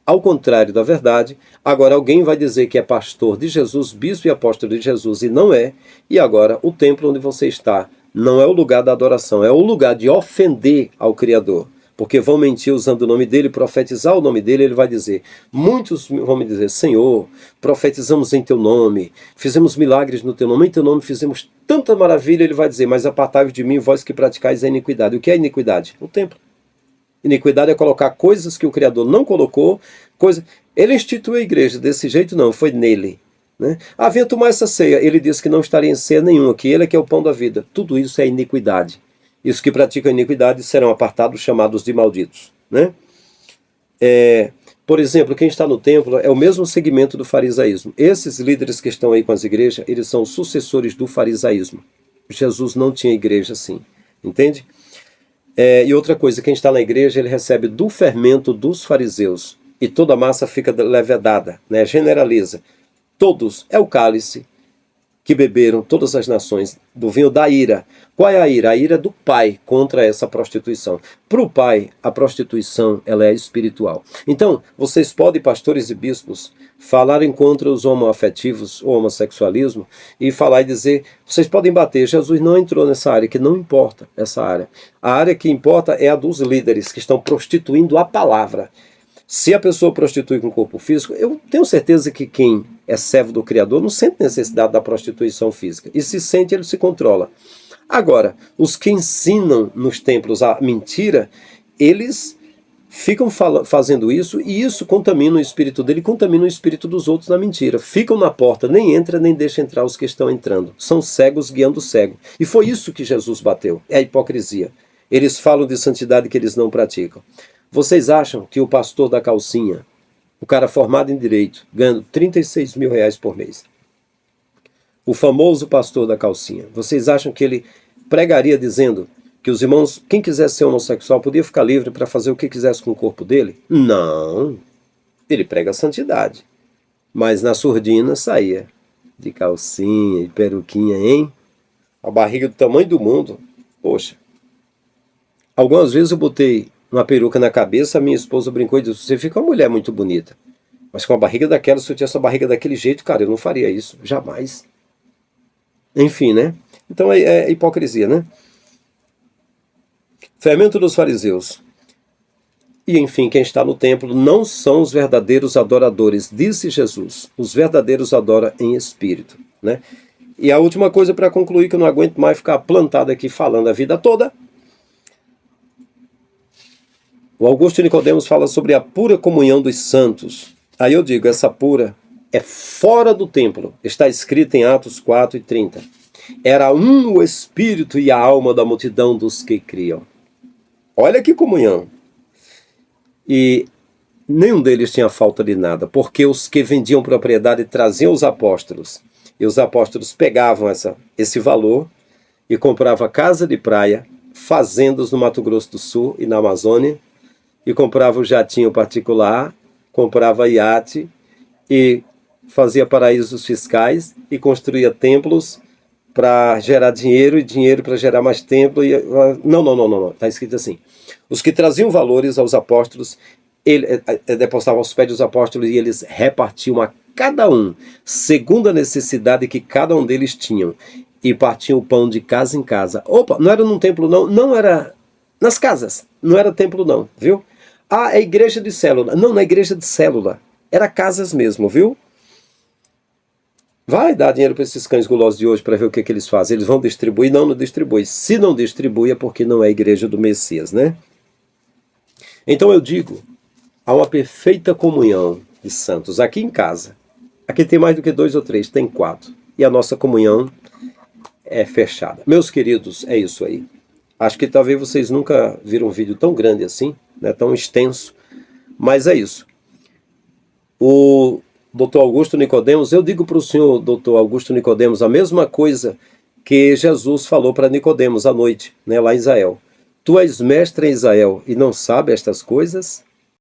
B: ao contrário da verdade. Agora alguém vai dizer que é pastor de Jesus, bispo e apóstolo de Jesus, e não é. E agora o templo onde você está não é o lugar da adoração, é o lugar de ofender ao Criador. Porque vão mentir usando o nome dele, profetizar o nome dele, ele vai dizer, muitos vão me dizer, Senhor, profetizamos em teu nome, fizemos milagres no teu nome, em teu nome fizemos tanta maravilha, ele vai dizer, mas apartai-vos de mim, vós que praticais a iniquidade. O que é iniquidade? O templo. Iniquidade é colocar coisas que o Criador não colocou, Ele instituiu a igreja desse jeito, não, foi nele. Né? Venha tomar essa ceia, ele disse que não estaria em ceia nenhuma, que ele é que é o pão da vida. Tudo isso é iniquidade. E os que praticam iniquidade serão apartados, chamados de malditos. Né? Por exemplo, quem está no templo é o mesmo segmento do farisaísmo. Esses líderes que estão aí com as igrejas, eles são sucessores do farisaísmo. Jesus não tinha igreja assim, entende? E outra coisa, quem está na igreja, ele recebe do fermento dos fariseus. E toda a massa fica levedada, né? Generaliza. Todos, é o cálice que beberam todas as nações do vinho da ira. Qual é a ira? A ira do pai contra essa prostituição. Para o pai, a prostituição ela é espiritual. Então, vocês podem, pastores e bispos, falarem contra os homoafetivos, o homossexualismo, e falar e dizer, vocês podem bater, Jesus não entrou nessa área, que não importa essa área. A área que importa é a dos líderes, que estão prostituindo a palavra. Se a pessoa prostitui com o corpo físico, eu tenho certeza que quem é servo do Criador não sente necessidade da prostituição física. E se sente, ele se controla. Agora, os que ensinam nos templos a mentira, eles ficam fazendo isso, e isso contamina o espírito dele, contamina o espírito dos outros na mentira. Ficam na porta, nem entra, nem deixa entrar os que estão entrando. São cegos guiando o cego. E foi isso que Jesus bateu, é a hipocrisia. Eles falam de santidade que eles não praticam. Vocês acham que o pastor da calcinha, o cara formado em direito, ganhando 36 mil reais por mês, o famoso pastor da calcinha, vocês acham que ele pregaria dizendo que os irmãos, quem quisesse ser homossexual, podia ficar livre para fazer o que quisesse com o corpo dele? Não. Ele prega a santidade. Mas na surdina saía de calcinha e peruquinha, hein? A barriga do tamanho do mundo. Poxa. Algumas vezes eu botei uma peruca na cabeça, a minha esposa brincou e disse, você fica uma mulher muito bonita. Mas com a barriga daquela, se eu tivesse a barriga daquele jeito, cara, eu não faria isso. Jamais. Enfim, né? Então é hipocrisia, né? Fermento dos fariseus. E enfim, quem está no templo não são os verdadeiros adoradores, disse Jesus. Os verdadeiros adoram em espírito, né? E a última coisa para concluir, que eu não aguento mais ficar plantado aqui falando a vida toda. O Augusto Nicodemos fala sobre a pura comunhão dos santos. Aí eu digo, essa pura é fora do templo. Está escrito em Atos 4:30. Era um o espírito e a alma da multidão dos que criam. Olha que comunhão. E nenhum deles tinha falta de nada, porque os que vendiam propriedade traziam os apóstolos. E os apóstolos pegavam esse valor e compravam casa de praia, fazendas no Mato Grosso do Sul e na Amazônia, e comprava o jatinho particular, comprava iate e fazia paraísos fiscais e construía templos para gerar dinheiro e dinheiro para gerar mais templo. Não. Está escrito assim. Os que traziam valores aos apóstolos, ele depositavam aos pés dos apóstolos e eles repartiam a cada um, segundo a necessidade que cada um deles tinham. E partiam o pão de casa em casa. Opa, não era num templo não, não era nas casas, não era templo não, viu? É igreja de célula. Não é igreja de célula. Era casas mesmo, viu? Vai dar dinheiro para esses cães gulosos de hoje para ver o que eles fazem. Eles vão distribuir? Não distribui. Se não distribui é porque não é igreja do Messias, né? Então eu digo, há uma perfeita comunhão de santos aqui em casa. Aqui tem mais do que 2 ou 3, tem 4. E a nossa comunhão é fechada. Meus queridos, é isso aí. Acho que talvez vocês nunca viram um vídeo tão grande assim, né, tão extenso, mas é isso. O Dr. Augusto Nicodemos, eu digo para o senhor, Dr. Augusto Nicodemos, a mesma coisa que Jesus falou para Nicodemos à noite, né, lá em Israel. Tu és mestre em Israel e não sabe estas coisas?